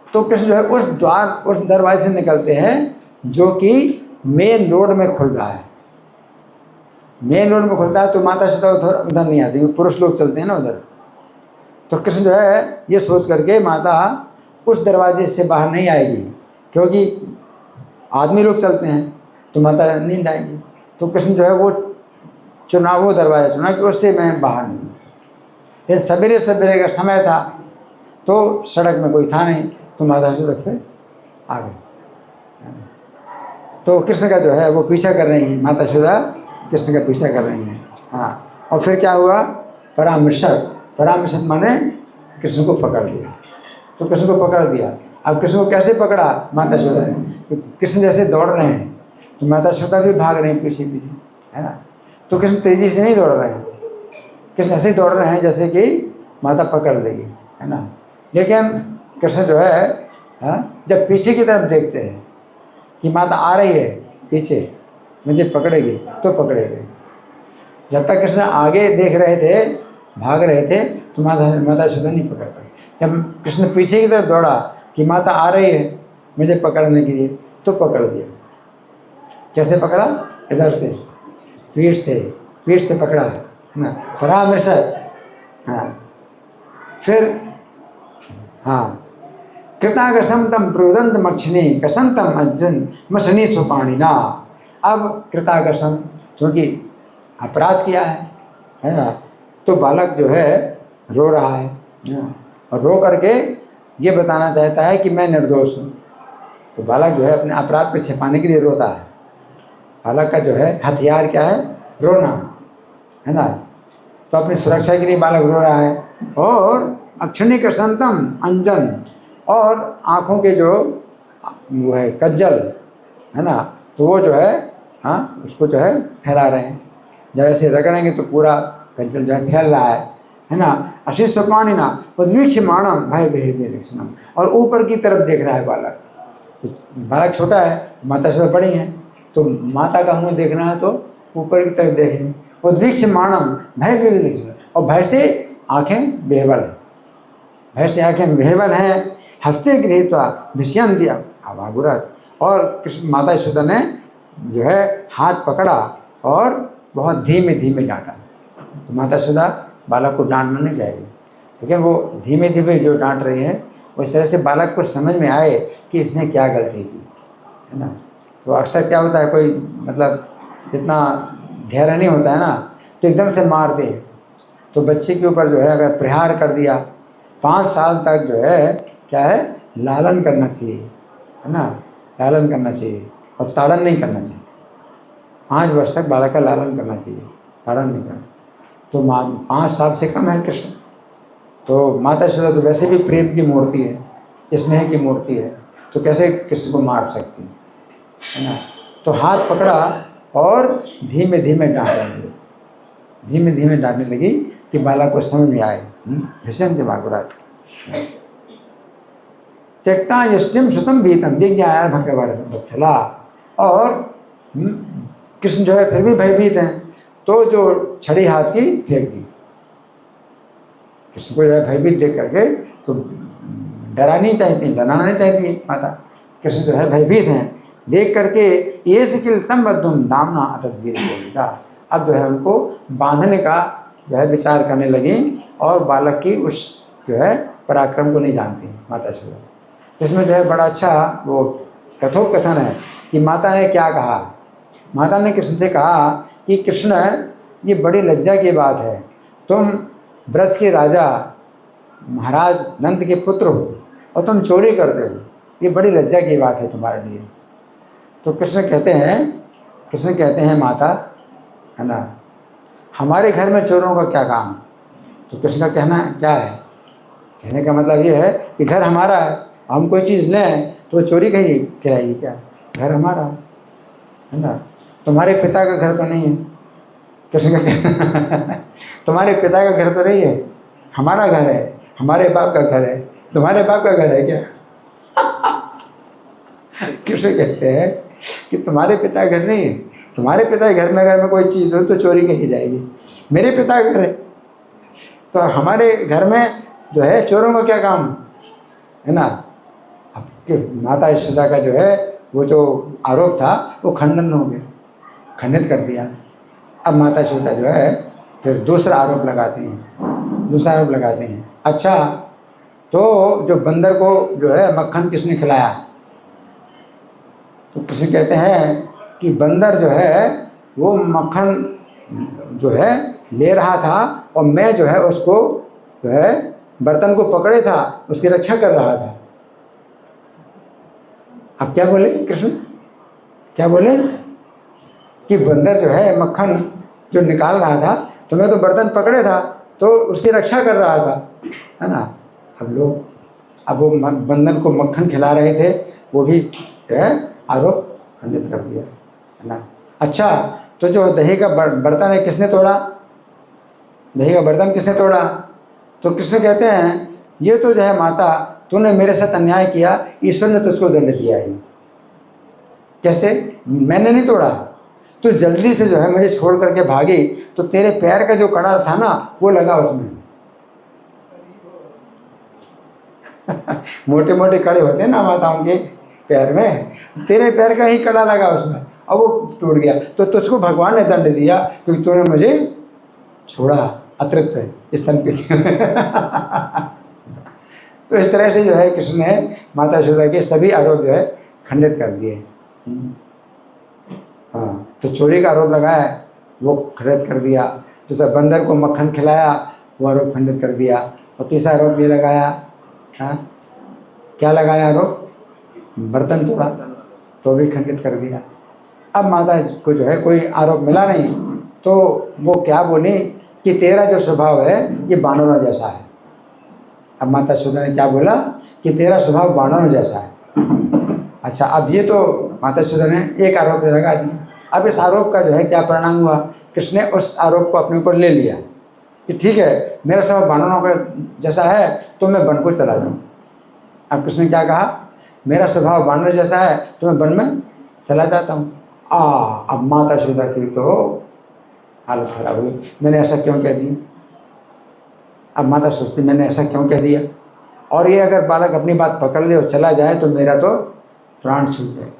तो कृष्ण जो है उस दरवाजे से निकलते हैं जो कि मेन रोड में खुल रहा है। मेन रोड में खुलता है तो माता यशोदा उधर नहीं आती, पुरुष लोग चलते हैं ना उधर। तो कृष्ण जो है ये सोच करके माता उस दरवाजे से बाहर नहीं आएगी, क्योंकि आदमी लोग चलते हैं तो माता नींद आएगी। तो कृष्ण जो है वो दरवाजा चुना कि उससे मैं बाहर नहीं। फिर सवेरे सवेरे का समय था तो सड़क में कोई था नहीं, तो माता यशोदा फिर आ गए। तो कृष्ण का जो है वो पीछा कर रही हैं, माता यशोदा कृष्ण का पीछा कर रही हैं। हाँ, और फिर क्या हुआ, परामर्शक माने कृष्ण को पकड़ लिया। तो कृष्ण को पकड़ दिया। अब कृष्ण को कैसे पकड़ा माता यशोदा ने? तो कृष्ण जैसे दौड़ रहे हैं तो माता यशोदा भी भाग रहे हैं पीछे पीछे, है ना। तो कृष्ण तेजी से नहीं दौड़ रहे हैं, कृष्ण ऐसे ही दौड़ रहे हैं जैसे कि माता पकड़ लेगी, है ना। लेकिन कृष्ण जो है जब पीछे की तरफ देखते हैं कि माता आ रही है पीछे, मुझे पकड़ेगी, तो पकड़ेगी। जब तक कृष्ण आगे देख रहे थे, भाग रहे थे, तो माता यशोदा नहीं पकड़ पाई। जब कृष्ण पीछे की तरफ दौड़ा कि माता आ रही है मुझे पकड़ने के लिए, तो पकड़ दिया। कैसे पकड़ा? इधर से, पीठ से पकड़ा, है ना, परामर्शक। हाँ, फिर हाँ, कृताकसम तम प्रोदंत मक्षिणी कसंतम अज्जन मशनी सुपाणिना। अब कृताकसम, क्योंकि अपराध किया है ना, तो बालक जो है रो रहा है और रो करके ये बताना चाहता है कि मैं निर्दोष हूँ। तो बालक जो है अपने अपराध को छिपाने के लिए रोता है। बालक का जो है हथियार क्या है? रोना, है ना। तो अपनी सुरक्षा के लिए बालक रो रहा है। और अक्षणी कसंतम अंजन, और आँखों के जो वो है कज्जल, है ना, तो वो जो है उसको जो है फैला रहे हैं। जब ऐसे रगड़ेंगे तो पूरा कज्जल जो है फैल रहा है ना। अशीष सुपाणी ना उद्वीक्ष माणम भय विलक्षणम, और ऊपर की तरफ देख रहा है बालक। तो बालक छोटा है, माता से बड़ी हैं, तो माता का मुंह देखना है तो ऊपर की तरफ देखेंगे। उद्वीक्ष माणम भय विलक्षणम, और भय से आँखें बेहबल है, भय से आँखें बेहबल हैं। हस्ते गृहीत्वा भिष्यन्ति अवागुरत, और कृष्ण माता यशोदा ने जो है हाथ पकड़ा और बहुत धीमे धीमे डांटा। तो माता यशोदा बालक को डांटना नहीं चाहेगी, लेकिन वो धीमे धीमे जो डांट रही है उस तरह से बालक को समझ में आए कि इसने क्या गलती की, है ना। तो अक्सर क्या होता है, कोई मतलब जितना धैर्य नहीं होता है ना, तो एकदम से मार दे, तो बच्चे के ऊपर जो है अगर प्रहार कर दिया, 5 साल तक जो है क्या है, लालन करना चाहिए, है ना, लालन करना चाहिए और ताड़न नहीं करना चाहिए। 5 वर्ष तक बालक का लालन करना चाहिए, ताड़न नहीं करना। तो 5 साल से कम है कृष्ण। तो माता यशोदा तो वैसे भी प्रेम की मूर्ति है, स्नेह की मूर्ति है, तो कैसे कृष्ण को मार सकती है ना। तो हाथ पकड़ा और धीमे धीमे डांटने लगी, धीमे धीमे डांटने लगी कि बालक को समझ में आए। भीषण दिमाग उड़ा। त्यक्ता यष्टिम श्रुतम बीतम विज्ञाया भगवान वत्सला। और कृष्ण जो है फिर भी भयभीत हैं, तो जो छड़ी हाथ की फेंक दी। कृष्ण को जो है भयभीत देख करके तो डरानी चाहती, डराना नहीं चाहती माता। कृष्ण जो है भयभीत हैं, देख करके ये सिकिल तम बद्धुम दामना अतद्वीर बोलिता। अब जो है उनको बांधने का जो है विचार करने लगी, और बालक की उस जो है पराक्रम को नहीं जानती माता यशोदा। इसमें जो है बड़ा अच्छा वो कथोपकथन है कि माता ने क्या कहा। माता ने कृष्ण से कहा कि कृष्ण, ये बड़ी लज्जा की बात है, तुम ब्रज के राजा महाराज नंद के पुत्र हो और तुम चोरी करते हो, ये बड़ी लज्जा की बात है तुम्हारे लिए। तो कृष्ण कहते हैं माता, है ना, हमारे घर में चोरों का क्या काम। तो कृष्ण का कहना क्या है, कहने का मतलब ये है कि घर हमारा है, हम कोई चीज़ लें तो चोरी कहीं कराएगी क्या, घर हमारा है ना। तुम्हारे पिता का घर तो नहीं है, कृष्ण का कहना तुम्हारे पिता का घर तो नहीं है, हमारा घर है, हमारे बाप का घर है, तुम्हारे बाप का घर है क्या। कृष्ण कहते हैं कि तुम्हारे पिता घर नहीं है, तुम्हारे पिता के घर में अगर मैं कोई चीज़ हो तो चोरी कहीं जाएगी, मेरे पिता का घर है, तो हमारे घर में जो है चोरों का क्या काम, है ना। अब माता यशोदा का जो है वो जो आरोप था वो खंडन हो गया, खंडित कर दिया। अब माता यशोदा जो है फिर दूसरा आरोप लगाते हैं। अच्छा, तो जो बंदर को जो है मक्खन किसने खिलाया। तो कृष्ण कहते हैं कि बंदर जो है वो मक्खन जो है ले रहा था, और मैं जो है उसको जो है बर्तन को पकड़े था, उसकी रक्षा कर रहा था। अब क्या बोले कृष्ण, क्या बोले कि बंदर जो है मक्खन जो निकाल रहा था, तो मैं तो बर्तन पकड़े था तो उसकी रक्षा कर रहा था, है ना। अब वो बंदर को मक्खन खिला रहे थे, वो भी है आरोप खंडित कर दिया, है ना। अच्छा, तो जो दही का बर्तन है किसने तोड़ा, दही का बर्तन किसने तोड़ा। तो कृष्ण कहते हैं ये तो जो है माता, तूने मेरे साथ अन्याय किया, ईश्वर ने तुझको दंड दिया है। कैसे, मैंने नहीं तोड़ा, तो जल्दी से जो है मुझे छोड़ करके भागी, तो तेरे पैर का जो कड़ा था ना वो लगा उसमें। मोटे मोटे कड़े होते हैं ना माताओं के पैर में, तेरे पैर का ही कड़ा लगा उसमें और वो टूट गया, तो तुझको भगवान ने दंड दिया क्योंकि तूने मुझे छोड़ा अतृप्त स्तन पे। तो इस तरह से जो है कृष्ण ने माता यशोदा के सभी आरोप जो है खंडित कर दिए। हाँ, तो चोरी का आरोप लगाया वो खंडित कर दिया, दूसरा बंदर को मक्खन खिलाया वो आरोप खंडित कर दिया, और तीसरा आरोप ये लगाया, हाँ क्या लगाया आरोप, बर्तन तोड़ा, तो भी खंडित कर दिया। अब माता को जो है कोई आरोप मिला नहीं, तो वो क्या बोली कि तेरा जो स्वभाव है ये बानरों जैसा है। अब माता यशोदा ने क्या बोला कि तेरा स्वभाव बानरों जैसा है। अच्छा, अब ये तो माता यशोदा ने एक आरोप लगा दिया। अब इस आरोप का जो है क्या परिणाम हुआ, कृष्ण ने उस आरोप को अपने ऊपर ले लिया कि ठीक है मेरा स्वभाव बानरों का जैसा है तो मैं वन को चला जाऊँ। अब कृष्ण ने क्या कहा, मेरा स्वभाव बानर जैसा है तो मैं वन में चला जाता हूँ। अब माता यशोदा की तो हालत खराब हुई, मैंने ऐसा क्यों कह दिया। अब माता सोचती मैंने ऐसा क्यों कह दिया, और ये अगर बालक अपनी बात पकड़ ले और चला जाए तो मेरा तो प्राण छूट जाए,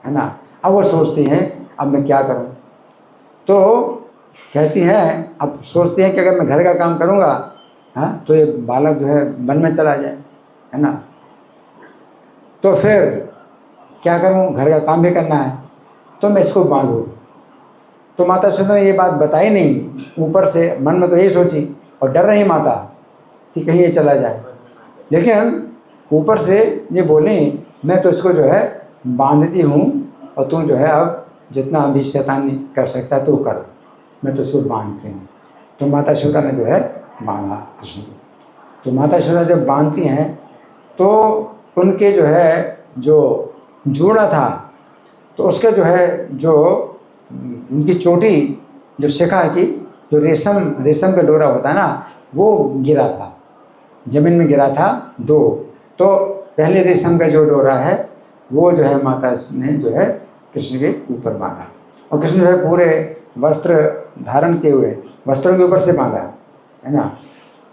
है ना। अब वो सोचती हैं अब मैं क्या करूं, तो कहती हैं, अब सोचती हैं कि अगर मैं घर का काम करूंगा हाँ तो ये बालक जो है वन में चला जाए, है ना। तो फिर क्या करूं, घर का काम भी करना है, तो मैं इसको बांधूँ। तो माता यशोदा ने ये बात बताई नहीं, ऊपर से मन में तो यही सोची और डर रही माता कि कहीं ये चला जाए, लेकिन ऊपर से ये बोली मैं तो इसको जो है बांधती हूँ और तू जो है अब जितना भी शैतानी कर सकता है तू कर, मैं तो इसको बांधती हूँ। तो माता यशोदा ने जो है बांधा कृष्ण को। तो माता यशोदा जब बांधती हैं तो उनके जो है जो जूड़ा था तो उसका जो है जो उनकी चोटी जो शिखा की जो रेशम का डोरा होता है ना वो गिरा था, जमीन में गिरा था 2। तो पहले रेशम का जो डोरा है वो जो है माता ने जो है कृष्ण के ऊपर बांधा और कृष्ण जो है पूरे वस्त्र धारण किए हुए वस्त्रों के ऊपर से बांधा है ना।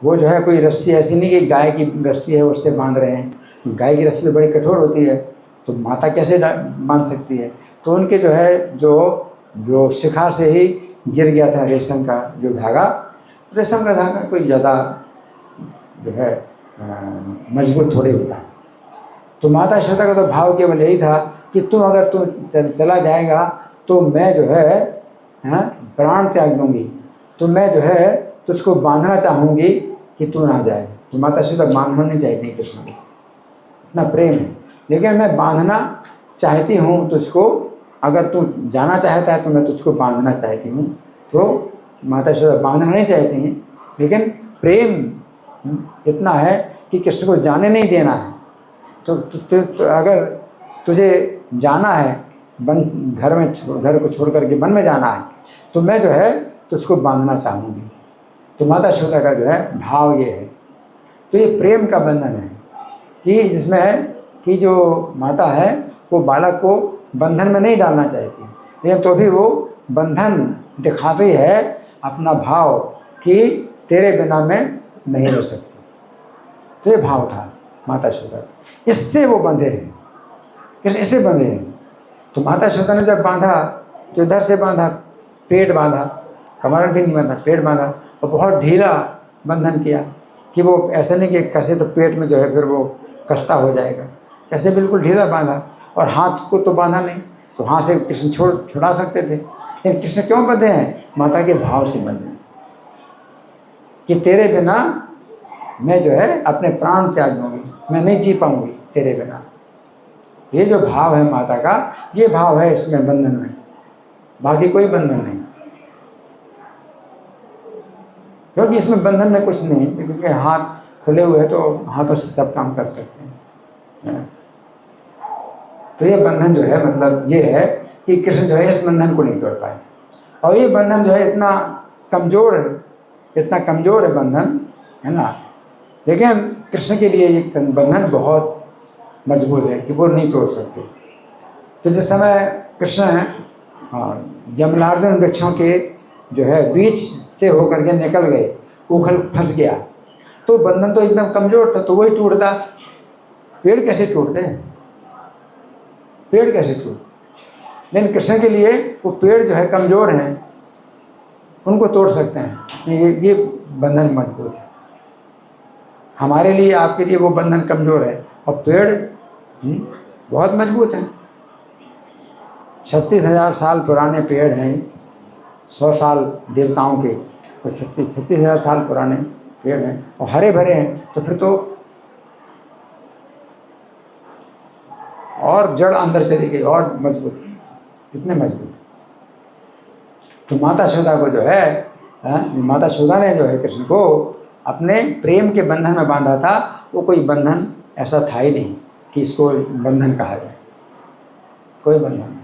वो जो है कोई रस्सी ऐसी नहीं कि गाय की रस्सी है उससे बांध रहे हैं, गाय की रस्सी तो बड़ी कठोर होती है तो माता कैसे बांध सकती है। तो उनके जो है जो शिखा से ही गिर गया था रेशम का जो धागा। रेशम का धागा कोई ज़्यादा जो है मजबूत थोड़ी होता है। तो माता यशोदा का तो भाव केवल यही था कि तुम अगर तू चला जाएगा तो मैं जो है प्राण त्याग दूंगी, तो मैं जो है तुझको बांधना चाहूँगी कि तू ना जाए। तो माता यशोदा बांधना नहीं चाहती कृष्ण को, इतना प्रेम है, लेकिन मैं बांधना चाहती हूँ तुझको, अगर तू जाना चाहता है तो मैं तुझको बांधना चाहती हूँ। तो माता यशोदा बांधना नहीं चाहती हैं, लेकिन प्रेम इतना है कि कृष्ण को जाने नहीं देना है। तो अगर तुझे जाना है घर को छोड़ करके वन में जाना है तो मैं जो है तुझको बांधना चाहूँगी। तो माता यशोदा का जो है भाव ये है। तो ये प्रेम का बंधन है कि जिसमें कि जो माता है वो बालक को बंधन में नहीं डालना चाहती, लेकिन तो भी वो बंधन दिखाती है अपना भाव कि तेरे बिना मैं नहीं रह सकती। तो ये भाव था माता यशोदा, इससे वो बंधे हैं, इससे बंधे हैं। तो माता यशोदा ने जब बांधा तो इधर से बांधा, पेट बांधा, कमर भी नहीं बांधा, पेट बांधा और बहुत ढीला बंधन किया कि वो ऐसा नहीं कि कैसे तो पेट में जो है फिर वो कसता हो जाएगा, कैसे बिल्कुल ढीला बांधा। और हाथ को तो बांधा नहीं, तो हाथ से कृष्ण छुड़ा सकते थे, लेकिन कृष्ण क्यों बंधे हैं? माता के भाव से बंधे हैं कि तेरे बिना मैं जो है अपने प्राण त्याग दूंगी, मैं नहीं जी पाऊंगी तेरे बिना। ये जो भाव है माता का, ये भाव है इसमें बंधन में, बाकी कोई बंधन नहीं, क्योंकि इसमें बंधन में कुछ नहीं, क्योंकि हाथ खुले हुए तो हाथों से सब काम कर सकते हैं। तो ये बंधन जो है मतलब ये है कि कृष्ण जो है इस बंधन को नहीं तोड़ पाए। और ये बंधन जो है इतना कमज़ोर है बंधन, है ना, लेकिन कृष्ण के लिए ये बंधन बहुत मजबूत है कि वो नहीं तोड़ सकते। तो जिस समय कृष्ण जमलार्जुन वृक्षों के जो है बीच से होकर के निकल गए, उखल फंस गया, तो बंधन तो एकदम कमज़ोर था, तो वही टूटता। पेड़ कैसे टूटते हैं? पेड़ कैसे टूटते? लेकिन कृष्ण के लिए वो पेड़ जो है कमज़ोर हैं, उनको तोड़ सकते हैं। ये बंधन मजबूत है। हमारे लिए, आपके लिए वो बंधन कमज़ोर है और पेड़ बहुत मजबूत हैं। 36,000 साल पुराने पेड़ हैं, 100 साल देवताओं के, तो 36,000 साल पुराने पेड़ हैं और हरे भरे हैं, तो फिर तो और जड़ अंदर चली गई और मजबूत, कितने मजबूत। तो माता यशोदा को जो है माता यशोदा ने जो है कृष्ण को अपने प्रेम के बंधन में बांधा था। वो कोई बंधन ऐसा था ही नहीं कि इसको बंधन कहा जाए, कोई बंधन नहीं।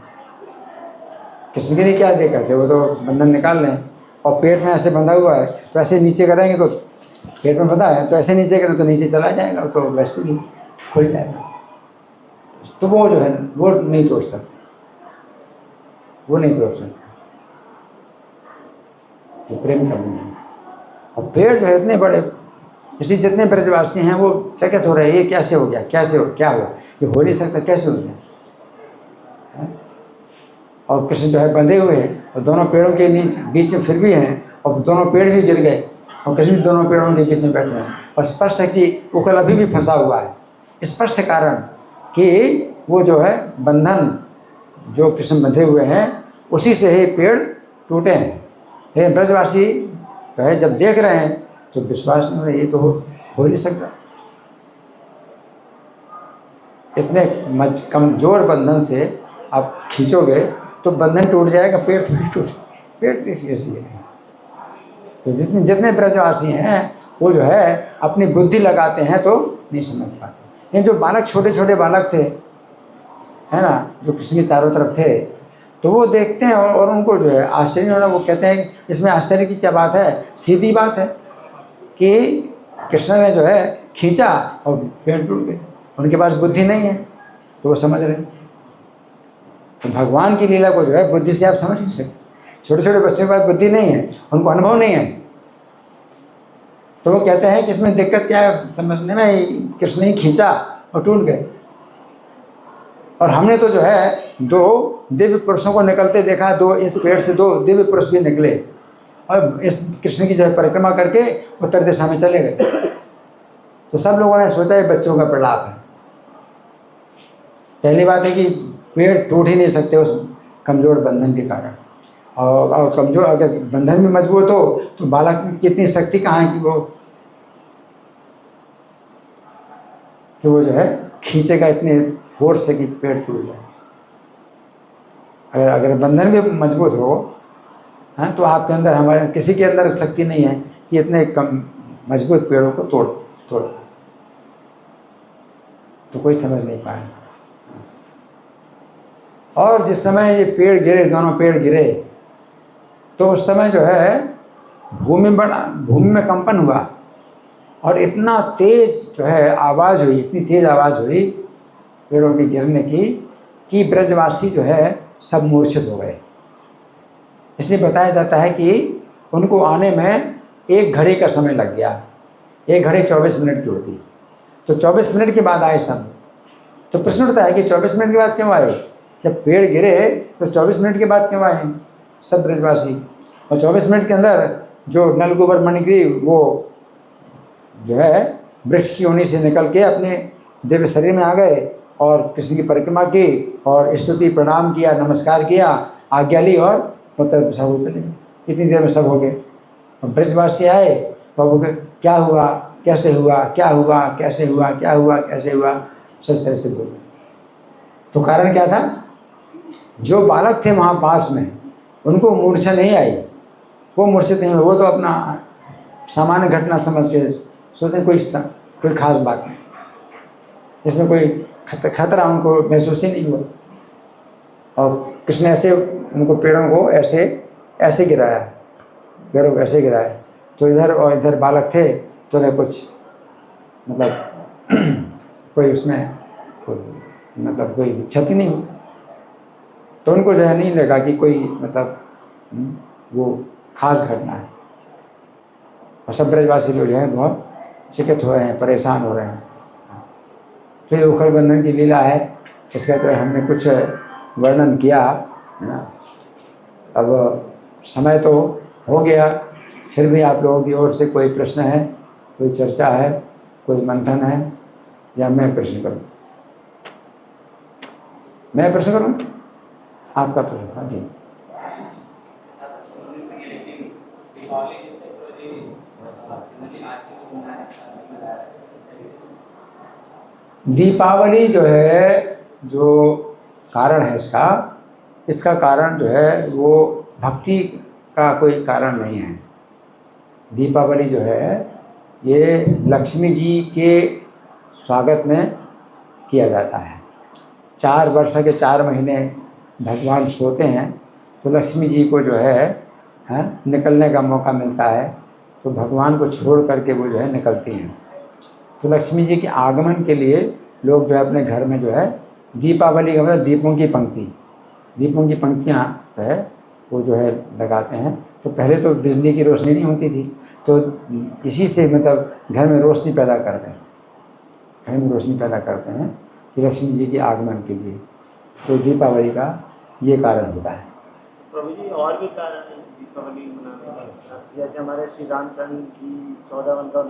कृष्ण के लिए क्या देखा थे, वो तो बंधन निकाल लें, और पेट में ऐसे बंधा हुआ है तो ऐसे नीचे करेंगे तो पेट में बंधा है तो ऐसे नीचे करें तो नीचे चला जाएगा, तो वैसे ही खुल जाएगा। तो वो जो है वो नहीं तोड़ सकते, वो नहीं तोड़ सकते, तो प्रेम का बंधन। और पेड़ जो है इतने बड़े, इसलिए जितने ब्रजवासी हैं वो चकित हो रहे हैं, ये कैसे हो गया, क्या हुआ, ये हो नहीं सकता, कैसे हो गया। और कृष्ण जो है बंधे हुए हैं और दोनों पेड़ों के बीच में फिर भी हैं, और दोनों पेड़ भी गिर गए और कृष्ण भी दोनों पेड़ों के बीच में बैठे हैं। और स्पष्ट है कि उखल अभी भी फंसा हुआ है, स्पष्ट कारण कि वो जो है बंधन जो कृष्ण बंधे हुए हैं उसी से ही पेड़ टूटे हैं। लेकिन ब्रजवासी जो है जब देख रहे हैं तो विश्वास नहीं हो रहा, ये तो हो नहीं सकता। इतने कमजोर बंधन से आप खींचोगे तो बंधन टूट जाएगा, पेड़ थोड़ी टूट, पेड़ कैसी है। तो जितने ब्रजवासी हैं वो जो है अपनी बुद्धि लगाते हैं तो नहीं समझ पाते। लेकिन जो बालक, छोटे छोटे बालक थे, है ना, जो कृष्ण के चारों तरफ थे, तो वो देखते हैं और उनको जो है आश्चर्य होना। वो कहते हैं इसमें आश्चर्य की क्या बात है, सीधी बात है कि कृष्ण ने जो है खींचा और पेड़ टूट गए। उनके पास बुद्धि नहीं है तो वो समझ रहे हैं। तो भगवान की लीला को जो है बुद्धि से आप समझ नहीं सकते। छोटे छोटे बच्चों के पास बुद्धि नहीं है, उनको अनुभव नहीं है, तो वो कहते हैं कि इसमें दिक्कत क्या है समझने में, कृष्ण ही खींचा और टूट गए। और हमने तो जो है 2 दिव्य पुरुषों को निकलते देखा, 2 इस पेड़ से 2 दिव्य पुरुष भी निकले और इस कृष्ण की जो है परिक्रमा करके उत्तर दिशा में चले गए। तो सब लोगों ने सोचा ये बच्चों का प्रलाप है। पहली बात है कि पेड़ टूट ही नहीं सकते उस कमज़ोर बंधन के कारण। और कमज़ोर अगर बंधन भी मजबूत हो तो बालक की इतनी शक्ति कहाँ है कि वो जो है खींचेगा इतने फोर्स से कि पेड़ टूट जाए। अगर बंधन भी मजबूत हो, हाँ, तो आपके अंदर, हमारे किसी के अंदर शक्ति नहीं है कि इतने कम मजबूत पेड़ों को तोड़ तो कोई समझ नहीं पाया। और जिस समय ये पेड़ गिरे, दोनों पेड़ गिरे, तो उस समय जो है भूमि में कंपन हुआ और इतना तेज जो है आवाज़ हुई, इतनी तेज आवाज़ हुई पेड़ों के गिरने की कि ब्रजवासी जो है सब मूर्छित हो गए। इसलिए बताया जाता है कि उनको आने में 1 घड़ी का समय लग गया। 1 घड़ी 24 मिनट की होती, तो 24 मिनट के बाद आए सब। तो प्रश्न उठता है कि 24 मिनट के बाद क्यों आए? जब पेड़ गिरे तो 24 मिनट के बाद क्यों आए सब ब्रजवासी? और 24 मिनट के अंदर जो नलगोबर मणिग्री वो जो है वृक्ष की योनि से निकल के अपने दिव्य शरीर में आ गए और कृष्ण की परिक्रमा की और स्तुति प्रणाम किया, नमस्कार किया, आज्ञा ली और उत्तर दिशा को चले गए। इतनी देर में सब हो गए। और ब्रजवासी आए तो क्या हुआ, कैसे हुआ, क्या हुआ, कैसे हुआ, क्या हुआ, कैसे हुआ, सब तरह से बोले। तो कारण क्या था? जो बालक थे वहाँ पास में उनको मूर्छा नहीं आई, वो मूर्छित नहीं हुए। वो तो अपना सामान्य घटना समझ के सोचते कोई खास बात नहीं, इसमें कोई खतरा उनको महसूस ही नहीं हुआ। और कृष्ण ऐसे उनको पेड़ों को ऐसे गिराया, पेड़ों को ऐसे गिराया, तो इधर और इधर बालक थे तो उन्हें कुछ मतलब कोई उसमें कोई क्षति नहीं हुई। तो उनको जो है नहीं लगा कि कोई मतलब वो खास घटना है। और सब ब्रजवासी लोग जो है बहुत चिकित हो रहे हैं, परेशान हो रहे हैं। तो ये उखल बंधन की लीला है, इसका तो हमने कुछ वर्णन किया है ना। अब समय तो हो गया, फिर भी आप लोगों की ओर से कोई प्रश्न है, कोई चर्चा है, कोई मंथन है, या मैं प्रश्न करूं? मैं प्रश्न करूं? आपका प्रश्न? हाँ जी। दीपावली जो है, जो कारण है इसका कारण जो है वो भक्ति का कोई कारण नहीं है। दीपावली जो है ये लक्ष्मी जी के स्वागत में किया जाता है। 4 वर्ष के 4 महीने भगवान सोते हैं तो लक्ष्मी जी को जो है निकलने का मौका मिलता है, तो भगवान को छोड़ करके वो जो है निकलती हैं। तो लक्ष्मी जी के आगमन के लिए लोग जो है अपने घर में जो है दीपावली का मतलब दीपों की पंक्तियाँ जो है वो जो है लगाते हैं। तो पहले तो बिजली की रोशनी नहीं होती थी, तो इसी से मतलब घर में रोशनी पैदा करते हैं कि लक्ष्मी जी के आगमन के लिए। तो दीपावली का ये कारण होता है। प्रभु जी और भी कारण है दीपावली मनाने का, जैसे हमारे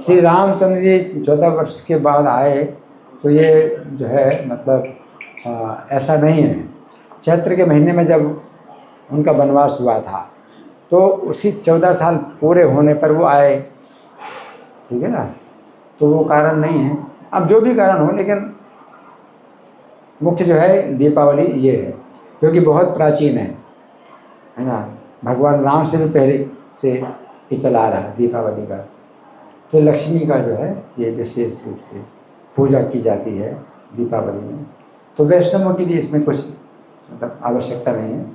श्री रामचंद्र जी 14 वर्ष के बाद आए, तो ये जो है मतलब ऐसा नहीं है। चैत्र के महीने में जब उनका वनवास हुआ था तो उसी 14 साल पूरे होने पर वो आए, ठीक है ना। तो वो कारण नहीं है, अब जो भी कारण हो, लेकिन मुख्य जो है दीपावली ये है, क्योंकि बहुत प्राचीन है ना। भगवान राम से भी पहले से ये चला आ रहा है दीपावली का। तो लक्ष्मी का जो है ये विशेष रूप से पूजा की जाती है दीपावली में। तो वैष्णवों के लिए इसमें कुछ मतलब आवश्यकता नहीं है।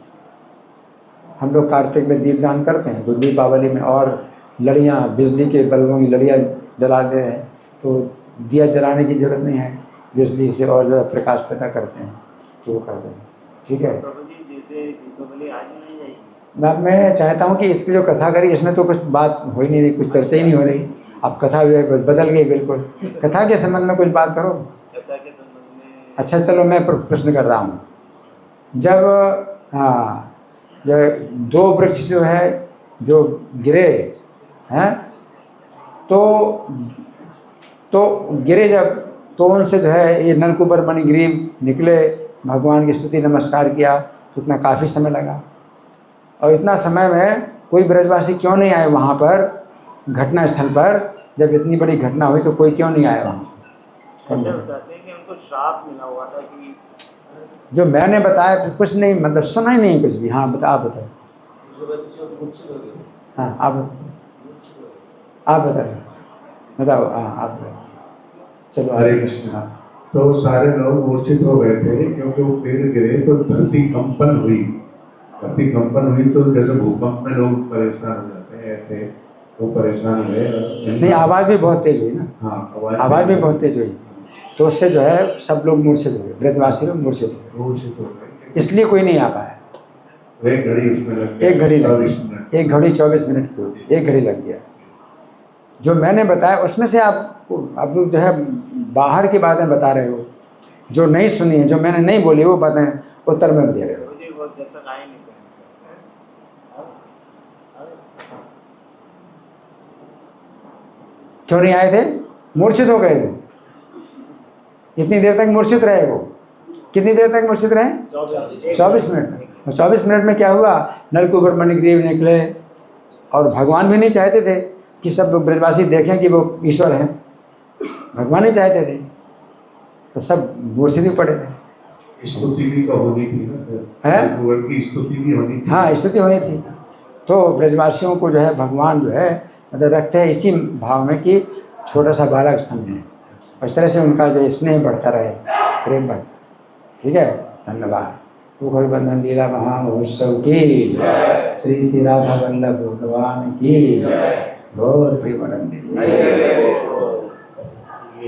हम लोग कार्तिक में दीपदान करते हैं, तो दीपावली में और लड़ियाँ, बिजली के बल्बों की लड़ियाँ जलाते हैं, तो दिया जलाने की ज़रूरत नहीं है, बिजली से और ज़्यादा प्रकाश पैदा करते हैं, तो वो करते हैं, ठीक है। प्रभु जी जैसे दीपावली आज नहीं जाएगी, मैं चाहता हूँ कि इसकी जो कथा करी इसमें तो कुछ बात हो ही नहीं रही, कुछ चर्चा ही नहीं हो रही। अब कथा जो है बदल गई बिल्कुल। कथा के संबंध में कुछ बात करो। कथा के संबंध में अच्छा चलो, मैं प्रश्न कर रहा हूँ। जब हाँ, जो 2 वृक्ष जो है जो गिरे हैं, तो गिरे जब, तो उनसे जो है ये नलकूबर मणिग्रीव निकले, भगवान की स्तुति नमस्कार किया, तो इतना काफ़ी समय लगा। और इतना समय में कोई ब्रजवासी क्यों नहीं आए वहाँ पर घटना स्थल पर? जब इतनी बड़ी घटना हुई तो कोई क्यों नहीं आया वहाँ? ऐसे बताते हैं कि उनको श्राप मिला हुआ था कि जो मैंने बताया कुछ नहीं, मतलब सुना ही नहीं कुछ भी। हाँ बता, आप बताओ। हाँ आप बताओ। हाँ आप बताओ। चलो हरे कृष्ण। तो सारे लोग मूर्छित हो गए थे क्योंकि वो पेड़ गिरे तो धरती कंपन हुई। धरती कंपन हुई तो जैसे भूकंप में लोग परेशान हो जाते हैं, ऐसे वो परेशान हुए। नहीं, आवाज़ भी बहुत तेज हुई ना। हाँ, आवाज़ भी बहुत तेज हुई, तो उससे जो है सब लोग मूर्छित हो गए, ब्रजवासी लोग मूर्छित हो गए, मूर्छित हो गए। इसलिए कोई नहीं आ पाया। एक घड़ी उसमें लग गई, एक घड़ी लग 24 गई, मिनट। एक घड़ी 24 मिनट की होती, एक घड़ी लग गया। जो मैंने बताया उसमें से आप लोग जो है बाहर की बातें बता रहे हो, जो नहीं सुनी है, जो मैंने नहीं बोली वो बातें उत्तर में दे रहे हो। प्रभु जी वो जब तक आए नहीं थे। क्यों नहीं आए थे? मूर्छित हो गए थे। इतनी देर तक मूर्छित रहे वो। कितनी देर तक मूर्छित रहे? 24 मिनट। 24 मिनट में क्या हुआ? नलकूबर मणिग्रीव निकले, और भगवान भी नहीं चाहते थे कि सब ब्रजवासी देखें कि वो ईश्वर हैं, भगवान नहीं चाहते थे, तो सब मूर्छित ही पड़े थे। स्तुति भी तो होनी थी ना, है? भगवान की स्तुति भी होनी थी। हाँ, स्तुति होनी थी। तो ब्रजवासियों को जो है भगवान जो है मतलब रखते हैं इसी भाव में कि छोटा सा बालक समझें, और इस तरह से उनका जो स्नेह बढ़ता रहे, प्रेम बढ़ता। ठीक है, धन्यवाद। कुखल बंधन लीला महामहोत्सव की, श्री श्री राधा वल्लभ भगवान की, गौर प्रेमानंद।